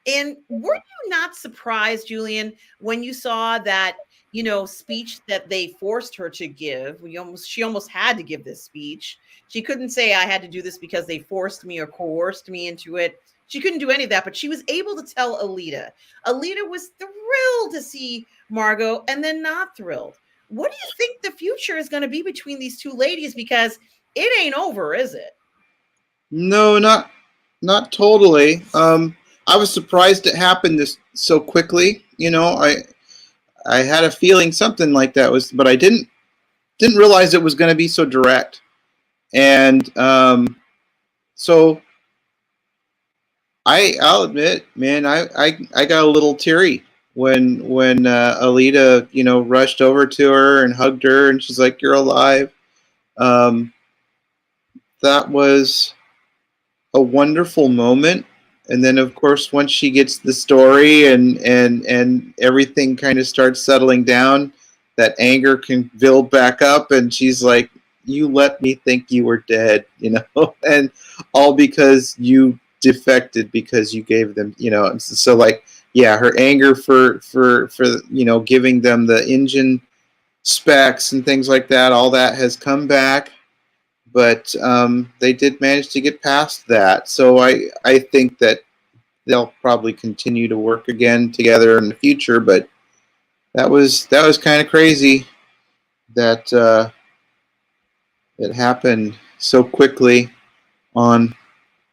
And were you not surprised, Julian, when you saw that, you know, speech that they forced her to give? She almost had to give this speech. She couldn't say I had to do this because they forced me or coerced me into it. She couldn't do any of that, but she was able to tell Alita. Alita was thrilled to see Margot and then not thrilled. What do you think the future is going to be between these two ladies? Because it ain't over, is it? No, not totally. I was surprised it happened this so quickly. You know, I had a feeling something like that was, but I didn't realize it was going to be so direct. And so I'll admit, man, I got a little teary when Alita, you know, rushed over to her and hugged her, and she's like, "You're alive." That was a wonderful moment. And then, of course, once she gets the story and everything kind of starts settling down, that anger can build back up, and she's like, "You let me think you were dead," you know, and all because you defected because you gave them, you know. So like, yeah, her anger for you know, giving them the engine specs and things like that, all that has come back. But they did manage to get past that. So I think that they'll probably continue to work again together in the future. But that was kind of crazy that it happened so quickly on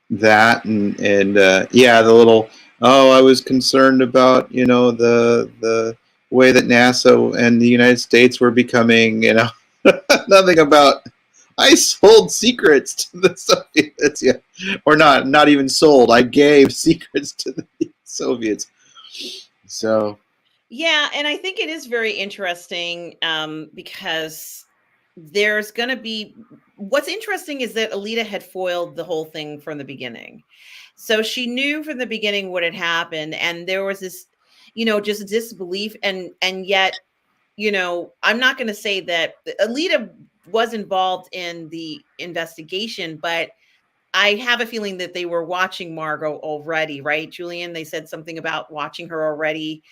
that. And yeah, the little, oh, I was concerned about, you know, the way that NASA and the United States were becoming, you know, nothing about, I sold secrets to the Soviets, yeah, or not even sold. I gave secrets to the Soviets. So, yeah, and I think it is very interesting because there's going to be, what's interesting is that Alita had foiled the whole thing from the beginning. So she knew from the beginning what had happened, and there was this, you know, just disbelief, and yet, you know, I'm not going to say that Alita was involved in the investigation, but I have a feeling that they were watching Margot already, right, Julian? They said something about watching her already,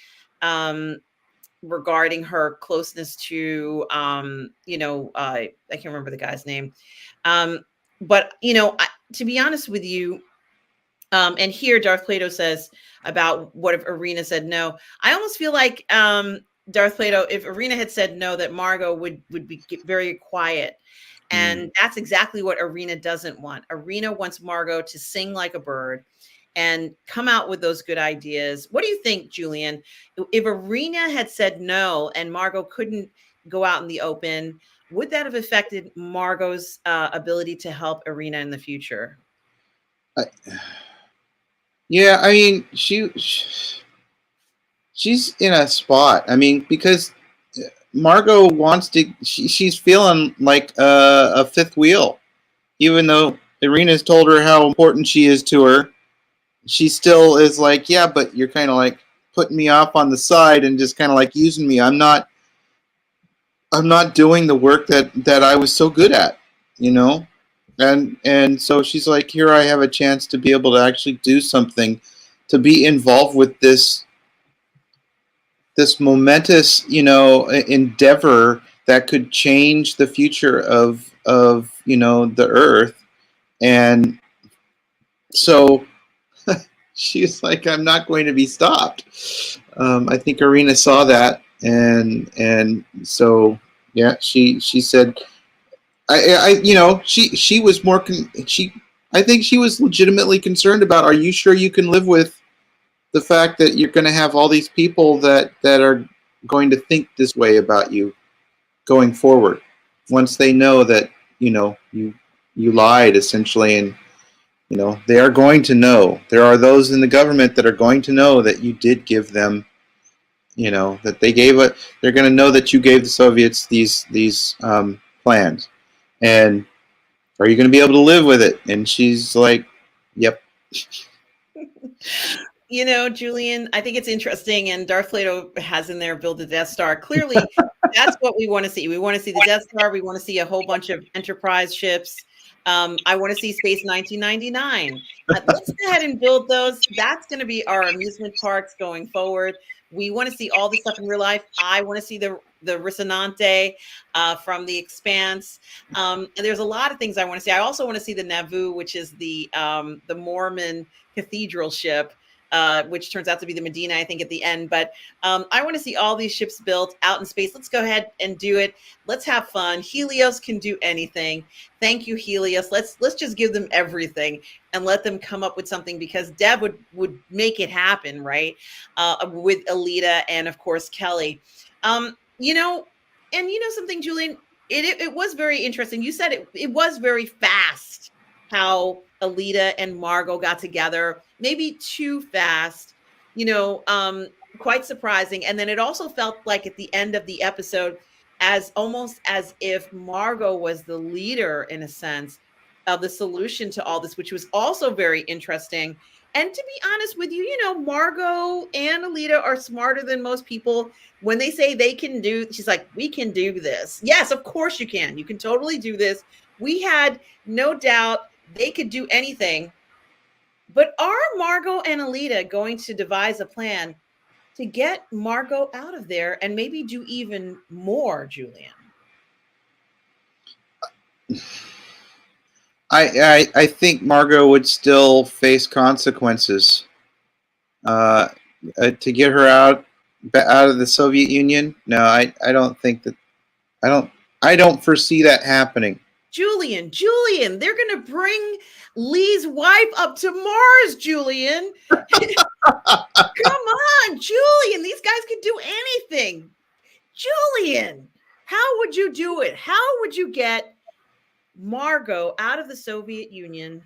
regarding her closeness to, I can't remember the guy's name. But, to be honest with you, and here Darth Plato says about what if Irina said no. I almost feel like Darth Plato, if Irina had said no, that Margot would be very quiet. And that's exactly what Irina doesn't want. Irina wants Margot to sing like a bird and come out with those good ideas. What do you think, Julian? If Irina had said no and Margot couldn't go out in the open, would that have affected Margot's ability to help Irina in the future? Yeah, I mean, she's in a spot. I mean, because Margot wants to. She's feeling like a fifth wheel, even though Irina's told her how important she is to her. She still is like, yeah, but you're kind of like putting me off on the side and just kind of like using me. I'm not doing the work that I was so good at, you know. And so she's like, here I have a chance to be able to actually do something, to be involved with this momentous, endeavor that could change the future of the earth. And so she's like, I'm not going to be stopped. I think Irina saw that, and so yeah, she said, she was more I think she was legitimately concerned about, are you sure you can live with the fact that you're going to have all these people that are going to think this way about you going forward, once they know that you lied, essentially. And they are going to know. There are those in the government that are going to know that you did give them, that they gave it. They're going to know that you gave the Soviets these plans. And are you going to be able to live with it? And she's like, yep. Julian, I think it's interesting, and Darth Plato has in there build the Death Star. Clearly, that's what we want to see. We want to see the Death Star. We want to see a whole bunch of Enterprise ships. I want to see Space 1999. Let's go ahead and build those. That's going to be our amusement parks going forward. We want to see all this stuff in real life. I want to see the Risonante from The Expanse. And there's a lot of things I want to see. I also want to see the Nauvoo, which is the Mormon cathedral ship, which turns out to be the Medina, I think, at the end. But I want to see all these ships built out in space. Let's go ahead and do it. Let's have fun. Helios can do anything. Thank you, Helios. Let's just give them everything and let them come up with something, because Deb would make it happen, right? With Alita and, of course, Kelly. Something, Julian, it was very interesting. You said it was very fast how Alita and Margot got together, maybe too fast, quite surprising. And then it also felt like at the end of the episode, almost as if Margot was the leader, in a sense, of the solution to all this, which was also very interesting. And to be honest with you, Margot and Alita are smarter than most people. When they say they can do, she's like, we can do this. Yes, of course you can. You can totally do this. We had no doubt they could do anything. But are Margot and Alita going to devise a plan to get Margot out of there and maybe do even more, Julian? I think Margot would still face consequences to get her out of the Soviet Union. No, I don't think that. I don't foresee that happening. Julian, they're going to bring Lee's wife up to Mars, Julian. Come on, Julian. These guys can do anything. Julian, how would you do it? How would you get Margot out of the Soviet Union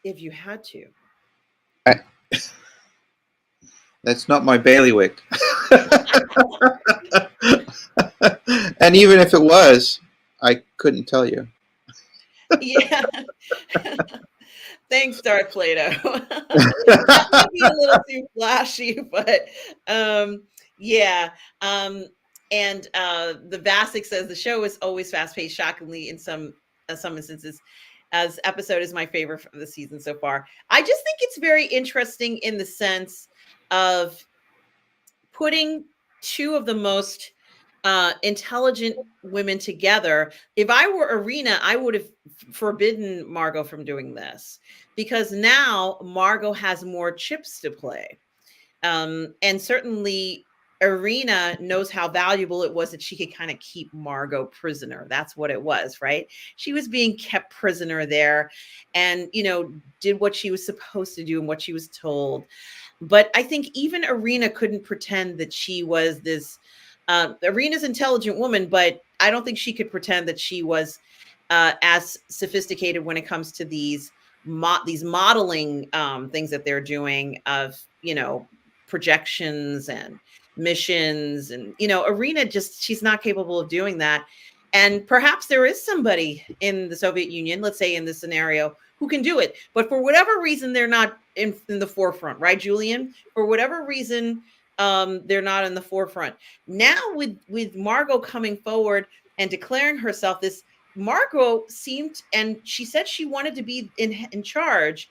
if you had to? That's not my bailiwick. And even if it was, I couldn't tell you. Yeah. Thanks, Darth Plato. That might be a little too flashy, but yeah. And the Vasic says the show is always fast paced, shockingly in some instances. As episode is my favorite of the season so far. I just think it's very interesting in the sense of putting two of the most intelligent women together. If I were Arena, I would have forbidden Margot from doing this, because now Margot has more chips to play. And certainly Arena knows how valuable it was that she could kind of keep Margot prisoner. That's what it was, right? She was being kept prisoner there and, did what she was supposed to do and what she was told. But I think even Arena couldn't pretend that she was this. Arena's an intelligent woman, but I don't think she could pretend that she was as sophisticated when it comes to these modeling things that they're doing of, projections and missions. And, Arena she's not capable of doing that. And perhaps there is somebody in the Soviet Union, let's say in this scenario, who can do it. But for whatever reason, they're not in the forefront, right, Julian? For whatever reason, they're not in the forefront. Now with Margot coming forward and declaring herself this, Margot seemed, and she said she wanted to be in charge.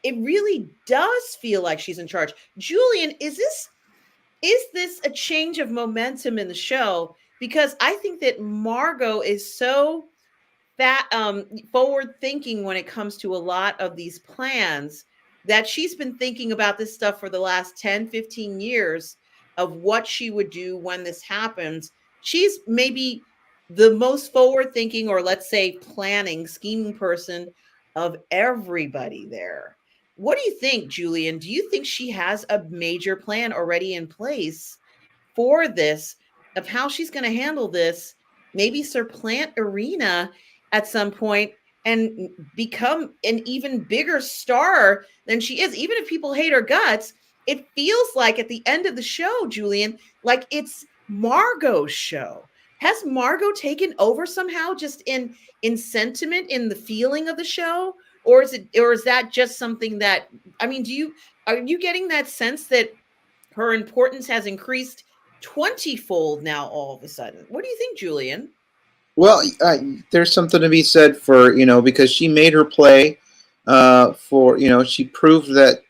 It really does feel like she's in charge. Julian, is this a change of momentum in the show? Because I think that Margot is so forward thinking when it comes to a lot of these plans, that she's been thinking about this stuff for the last 10, 15 years of what she would do when this happens. She's maybe the most forward thinking, or let's say planning, scheming person of everybody there. What do you think, Julian? Do you think she has a major plan already in place for this, of how she's going to handle this, maybe supplant Arena at some point and become an even bigger star than she is? Even if people hate her guts, it feels like at the end of the show, Julian, like it's Margot's show. Has Margot taken over somehow, just in sentiment, in the feeling of the show? Or is that just something that, I mean, are you getting that sense that her importance has increased 20-fold now all of a sudden? What do you think, Julian? Well, there's something to be said for, because she made her play for, she proved that,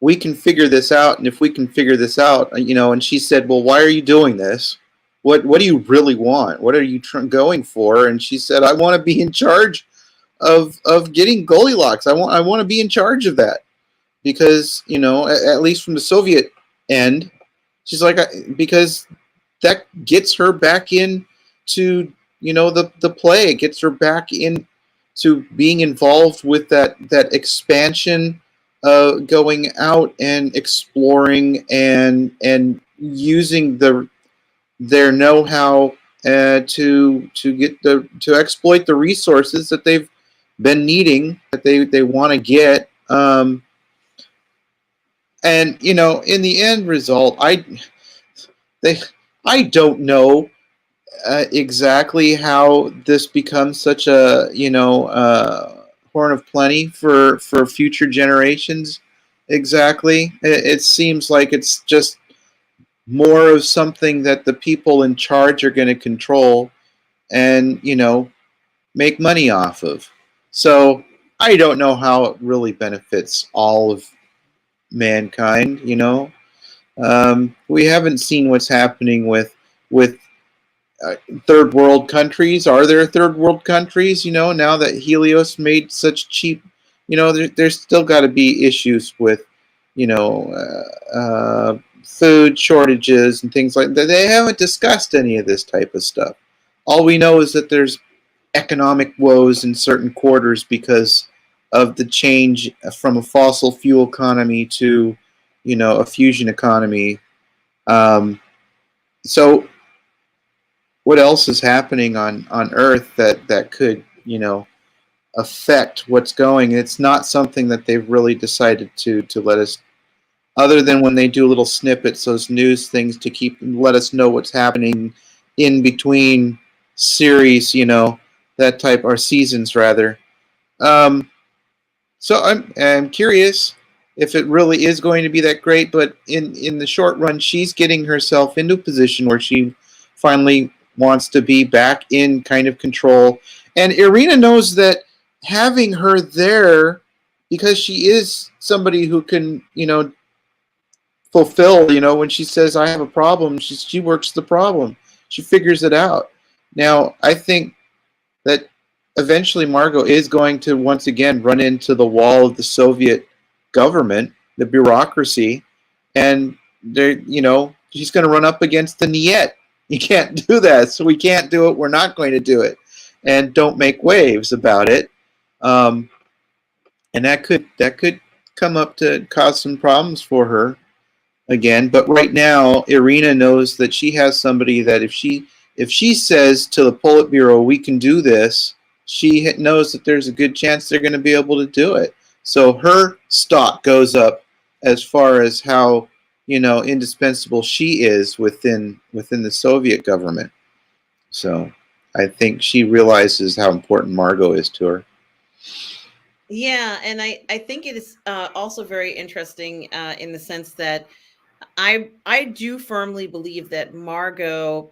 we can figure this out. And if we can figure this out, and she said, well, why are you doing this? What do you really want? What are you going for? And she said, I want to be in charge of getting Goldilocks. I want to be in charge of that, because, at least from the Soviet end, she's like, because that gets her back in to, the play. It gets her back in to being involved with that expansion, going out and exploring and using their know-how to exploit the resources that they've been needing, that they want to get. And in the end result, I don't know exactly how this becomes such a horn of plenty for future generations. Exactly, it seems like it's just more of something that the people in charge are going to control and make money off of. So I don't know how it really benefits all of mankind. We haven't seen what's happening with third world countries. Are there third world countries? Now that Helios made such cheap, there's still got to be issues with, food shortages and things like that. They haven't discussed any of this type of stuff. All we know is that there's economic woes in certain quarters because of the change from a fossil fuel economy to, a fusion economy. So what else is happening on Earth that could, affect what's going? It's not something that they've really decided to let us, other than when they do little snippets, those news things to let us know what's happening in between series, that type, or seasons rather. So I'm curious if it really is going to be that great. But in the short run, she's getting herself into a position where she finally wants to be back in kind of control. And Irina knows that having her there, because she is somebody who can, fulfill, when she says, I have a problem, she works the problem. She figures it out. Now, I think that eventually Margot is going to once again run into the wall of the Soviet government, the bureaucracy, and she's going to run up against the Niet. You can't do that, so we can't do it. We're not going to do it, and don't make waves about it. And that could come up to cause some problems for her again. But right now, Irina knows that she has somebody that if she says to the Politburo, we can do this, she knows that there's a good chance they're going to be able to do it. So her stock goes up as far as how indispensable she is within the Soviet government. So I think she realizes how important Margot is to her. Yeah, and I think it is also very interesting in the sense that I do firmly believe that Margot,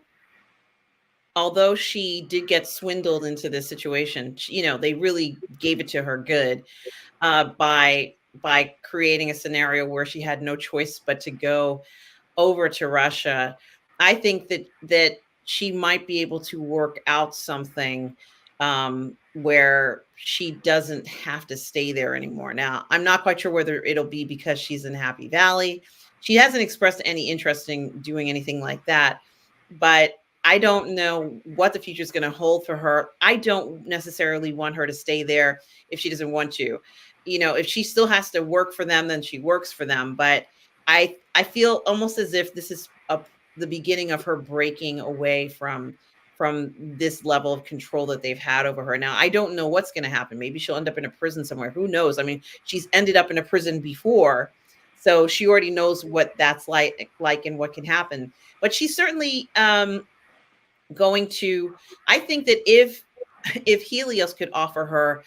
although she did get swindled into this situation, they really gave it to her good by creating a scenario where she had no choice but to go over to Russia. I think that she might be able to work out something where she doesn't have to stay there anymore. Now, I'm not quite sure whether it'll be because she's in Happy Valley. She hasn't expressed any interest in doing anything like that, but I don't know what the future is going to hold for her. I don't necessarily want her to stay there if she doesn't want to. If she still has to work for them, then she works for them. But I feel almost as if this is the beginning of her breaking away from this level of control that they've had over her. Now, I don't know what's going to happen. Maybe she'll end up in a prison somewhere. Who knows? I mean, she's ended up in a prison before, so she already knows what that's like and what can happen. But she's certainly going to. I think that if Helios could offer her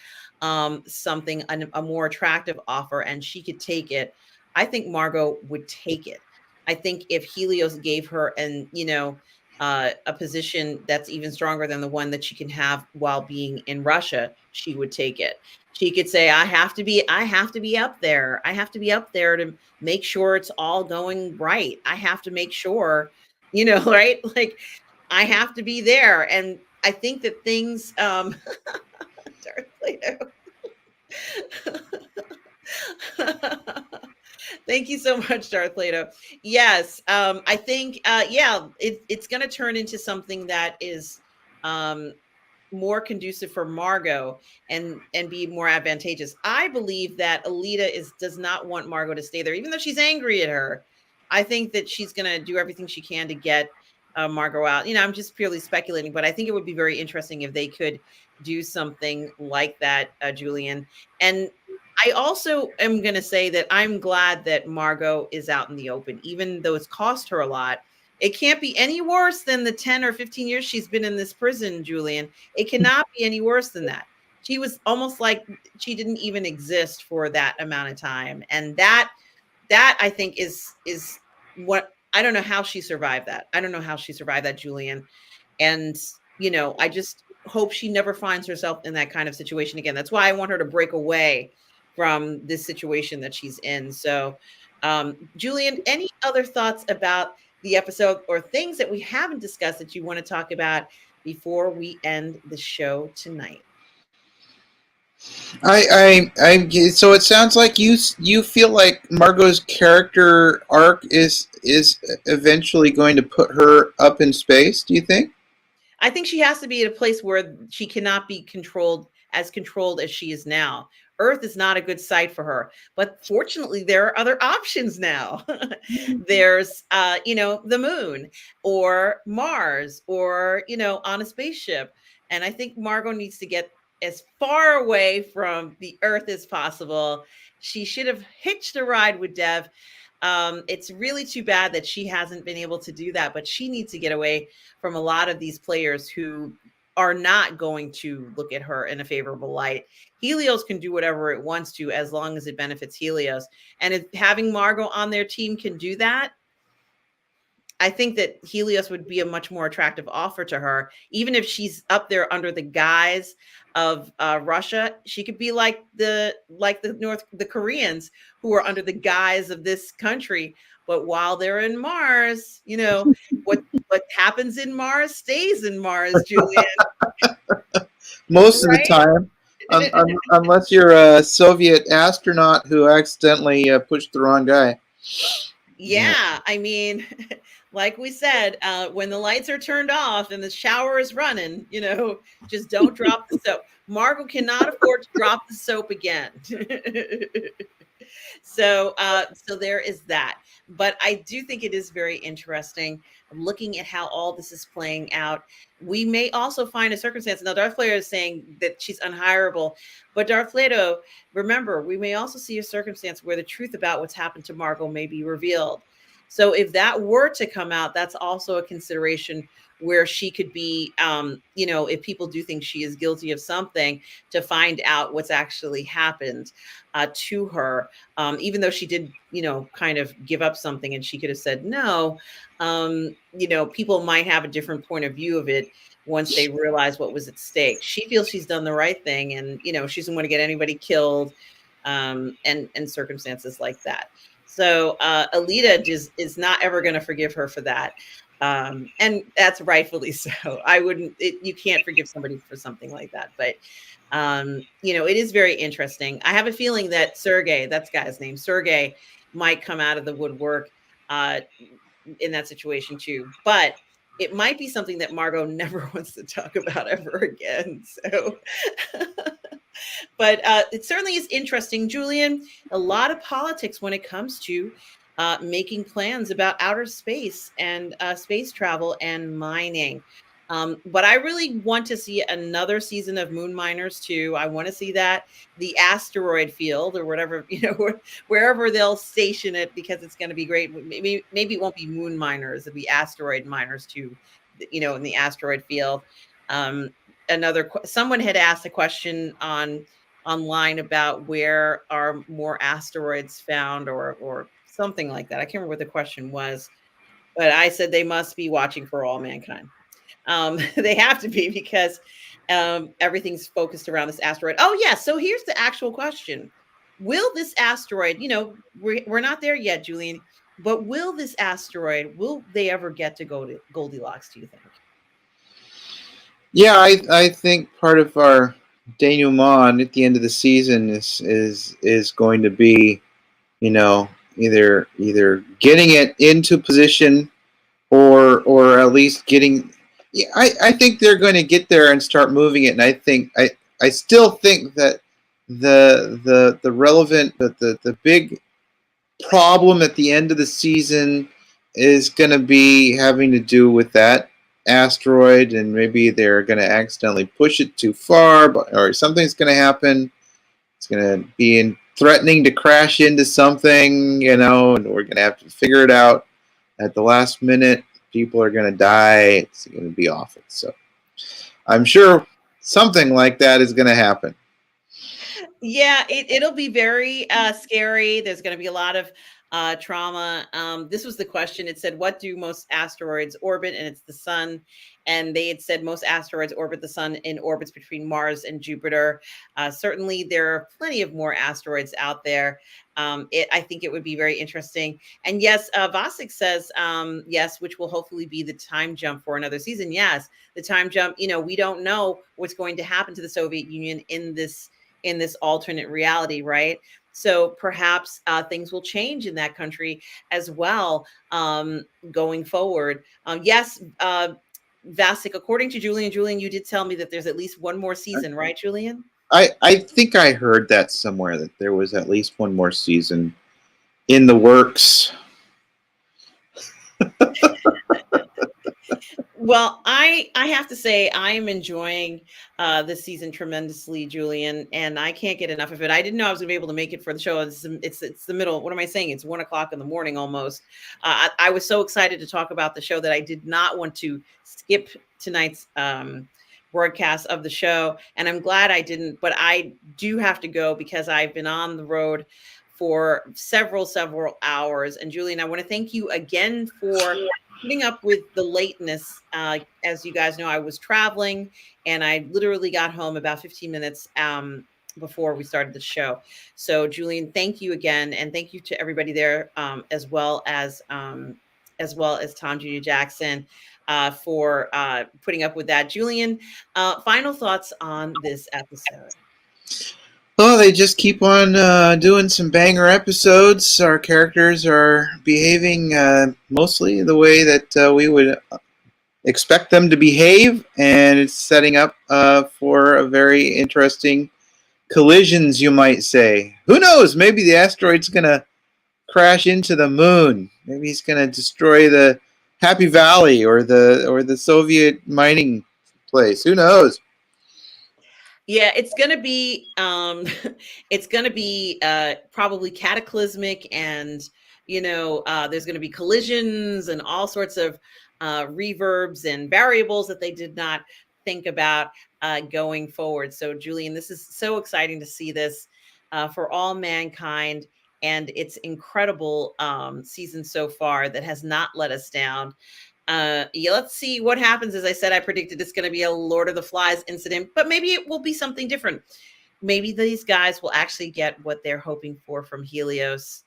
something, a more attractive offer, and she could take it, I think Margot would take it. I think if Helios gave her a position that's even stronger than the one that she can have while being in Russia, she would take it. She could say, I have to be up there. I have to be up there to make sure it's all going right. I have to make sure, right? Like, I have to be there. And I think that things Darth Plato. Thank you so much, Darth Plato. Yes, I think, it's going to turn into something that is more conducive for Margot and be more advantageous. I believe that Alita does not want Margot to stay there, even though she's angry at her. I think that she's going to do everything she can to get Margot out. I'm just purely speculating, but I think it would be very interesting if they could do something like that, Julian. And I also am going to say that I'm glad that Margot is out in the open, even though it's cost her a lot. It can't be any worse than the 10 or 15 years she's been in this prison, Julian. It cannot be any worse than that. She was almost like she didn't even exist for that amount of time. And that I think is what, I don't know how she survived that. I don't know how she survived that, Julian. And, I just hope she never finds herself in that kind of situation again. That's why I want her to break away from this situation that she's in. So, Julian, any other thoughts about the episode or things that we haven't discussed that you want to talk about before we end the show tonight? So it sounds like you feel like Margot's character arc is eventually going to put her up in space. Do you think? I think she has to be at a place where she cannot be controlled as she is now. Earth is not a good site for her, but fortunately there are other options now. There's the moon or Mars or on a spaceship. And I think Margot needs to get as far away from the Earth as possible. She should have hitched a ride with Dev. It's really too bad that she hasn't been able to do that, but she needs to get away from a lot of these players who are not going to look at her in a favorable light. Helios can do whatever it wants to as long as it benefits Helios. And if having Margot on their team can do that, I think that Helios would be a much more attractive offer to her, even if she's up there under the guise of Russia. She could be like the Koreans who are under the guise of this country, but while they're in Mars, what happens in Mars stays in Mars, Julian. Most of the Right? time, unless you're a Soviet astronaut who accidentally pushed the wrong guy. Yeah, I mean, like we said, when the lights are turned off and the shower is running, just don't drop the soap. Margot cannot afford to drop the soap again. So there is that. But I do think it is very interesting looking at how all this is playing out. We may also find a circumstance. Now, Darth Vader is saying that she's unhireable, but Darth Vader, remember, we may also see a circumstance where the truth about what's happened to Margot may be revealed. So if that were to come out, that's also a consideration where she could be, if people do think she is guilty of something, to find out what's actually happened to her, even though she did, kind of give up something and she could have said no. People might have a different point of view of it once they realize what was at stake. She feels she's done the right thing, and she doesn't want to get anybody killed, and circumstances like that. So Alita is not ever going to forgive her for that. And that's rightfully so. You can't forgive somebody for something like that. But, it is very interesting. I have a feeling that Sergei, that's the guy's name, Sergei, might come out of the woodwork in that situation too. But it might be something that Margot never wants to talk about ever again. So, but it certainly is interesting, Julian. A lot of politics when it comes to making plans about outer space and space travel and mining. But I really want to see another season of Moon Miners too. I want to see that, the asteroid field or whatever, wherever they'll station it, because it's going to be great. Maybe it won't be Moon Miners, it'll be asteroid miners too, in the asteroid field. Someone had asked a question online about where are more asteroids found, or something like that. I can't remember what the question was, but I said they must be watching for all mankind. They have to be, because everything's focused around this asteroid. Oh yeah, so here's the actual question. Will this asteroid, we're not there yet, Julian, but will they ever get to go to Goldilocks, do you think? Yeah, I think part of our denouement at the end of the season is going to be, either getting it into position, or at least getting. Yeah, I think they're going to get there and start moving it, and I still think that the relevant, the big problem at the end of the season is going to be having to do with that asteroid, and maybe they're going to accidentally push it too far, or something's going to happen. It's going to be threatening to crash into something, and we're going to have to figure it out at the last minute. People are going to die. It's going to be awful. So I'm sure something like that is going to happen. Yeah, it'll be very scary. There's going to be a lot of trauma. This was the question. It said, what do most asteroids orbit? And it's the sun. And they had said most asteroids orbit the sun in orbits between Mars and Jupiter. Certainly, there are plenty of more asteroids out there. I think it would be very interesting. And yes, Vasek says yes, which will hopefully be the time jump for another season. Yes, the time jump. We don't know what's going to happen to the Soviet Union in this alternate reality, right? So perhaps things will change in that country as well going forward. Yes, Vasek, according to Julian, you did tell me that there's at least one more season, right, Julian? I think I heard that somewhere, that there was at least one more season in the works. Well, I have to say I am enjoying this season tremendously, Julian, and I can't get enough of it. I didn't know I was going to be able to make it for the show. It's the middle. What am I saying? It's 1:00 in the morning almost. I was so excited to talk about the show that I did not want to skip tonight's broadcast of the show. And I'm glad I didn't, but I do have to go because I've been on the road for several hours. And Julian, I want to thank you again for putting up with the lateness. As you guys know, I was traveling and I literally got home about 15 minutes before we started the show. So Julian, thank you again. And thank you to everybody there, as well as Tom Jr. Jackson, for putting up with that. Julian, final thoughts on this episode. Well, they just keep on doing some banger episodes. Our characters are behaving mostly the way that we would expect them to behave, and it's setting up for a very interesting collisions, you might say. Who knows? Maybe the asteroid's going to crash into the moon. Maybe he's going to destroy the Happy Valley or the Soviet mining place. Who knows? Yeah, it's gonna be it's gonna be probably cataclysmic, and there's gonna be collisions and all sorts of reverbs and variables that they did not think about going forward. So, Julian, this is so exciting to see this for all mankind, and it's incredible season so far that has not let us down. Yeah, let's see what happens. As I said, I predicted it's going to be a Lord of the Flies incident, but maybe it will be something different. Maybe these guys will actually get what they're hoping for from Helios.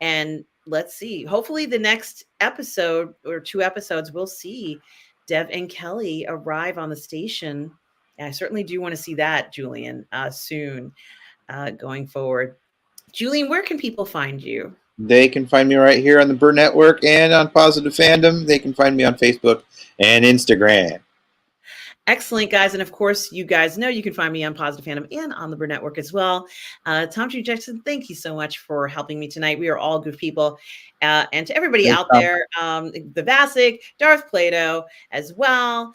And let's see. Hopefully, the next episode or 2 episodes, we'll see Dev and Kelly arrive on the station. And I certainly do want to see that, Julian, soon going forward. Julian, where can people find you? They can find me right here on the Burnettwork and on Positive Fandom. They can find me on Facebook and Instagram. Excellent, guys. And of course, you guys know you can find me on Positive Fandom and on the Burnettwork as well. Tom G. Jackson, thank you so much for helping me tonight. We are all good people. And to everybody out there, the Vasic, Darth Plato as well.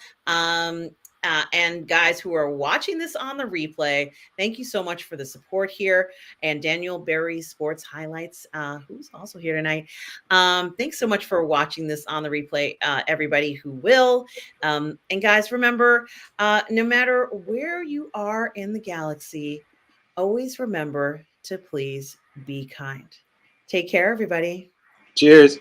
And guys who are watching this on the replay, thank you so much for the support here. And Daniel Berry Sports Highlights, who's also here tonight. Thanks so much for watching this on the replay, everybody who will. And guys, remember, no matter where you are in the galaxy, always remember to please be kind. Take care, everybody. Cheers.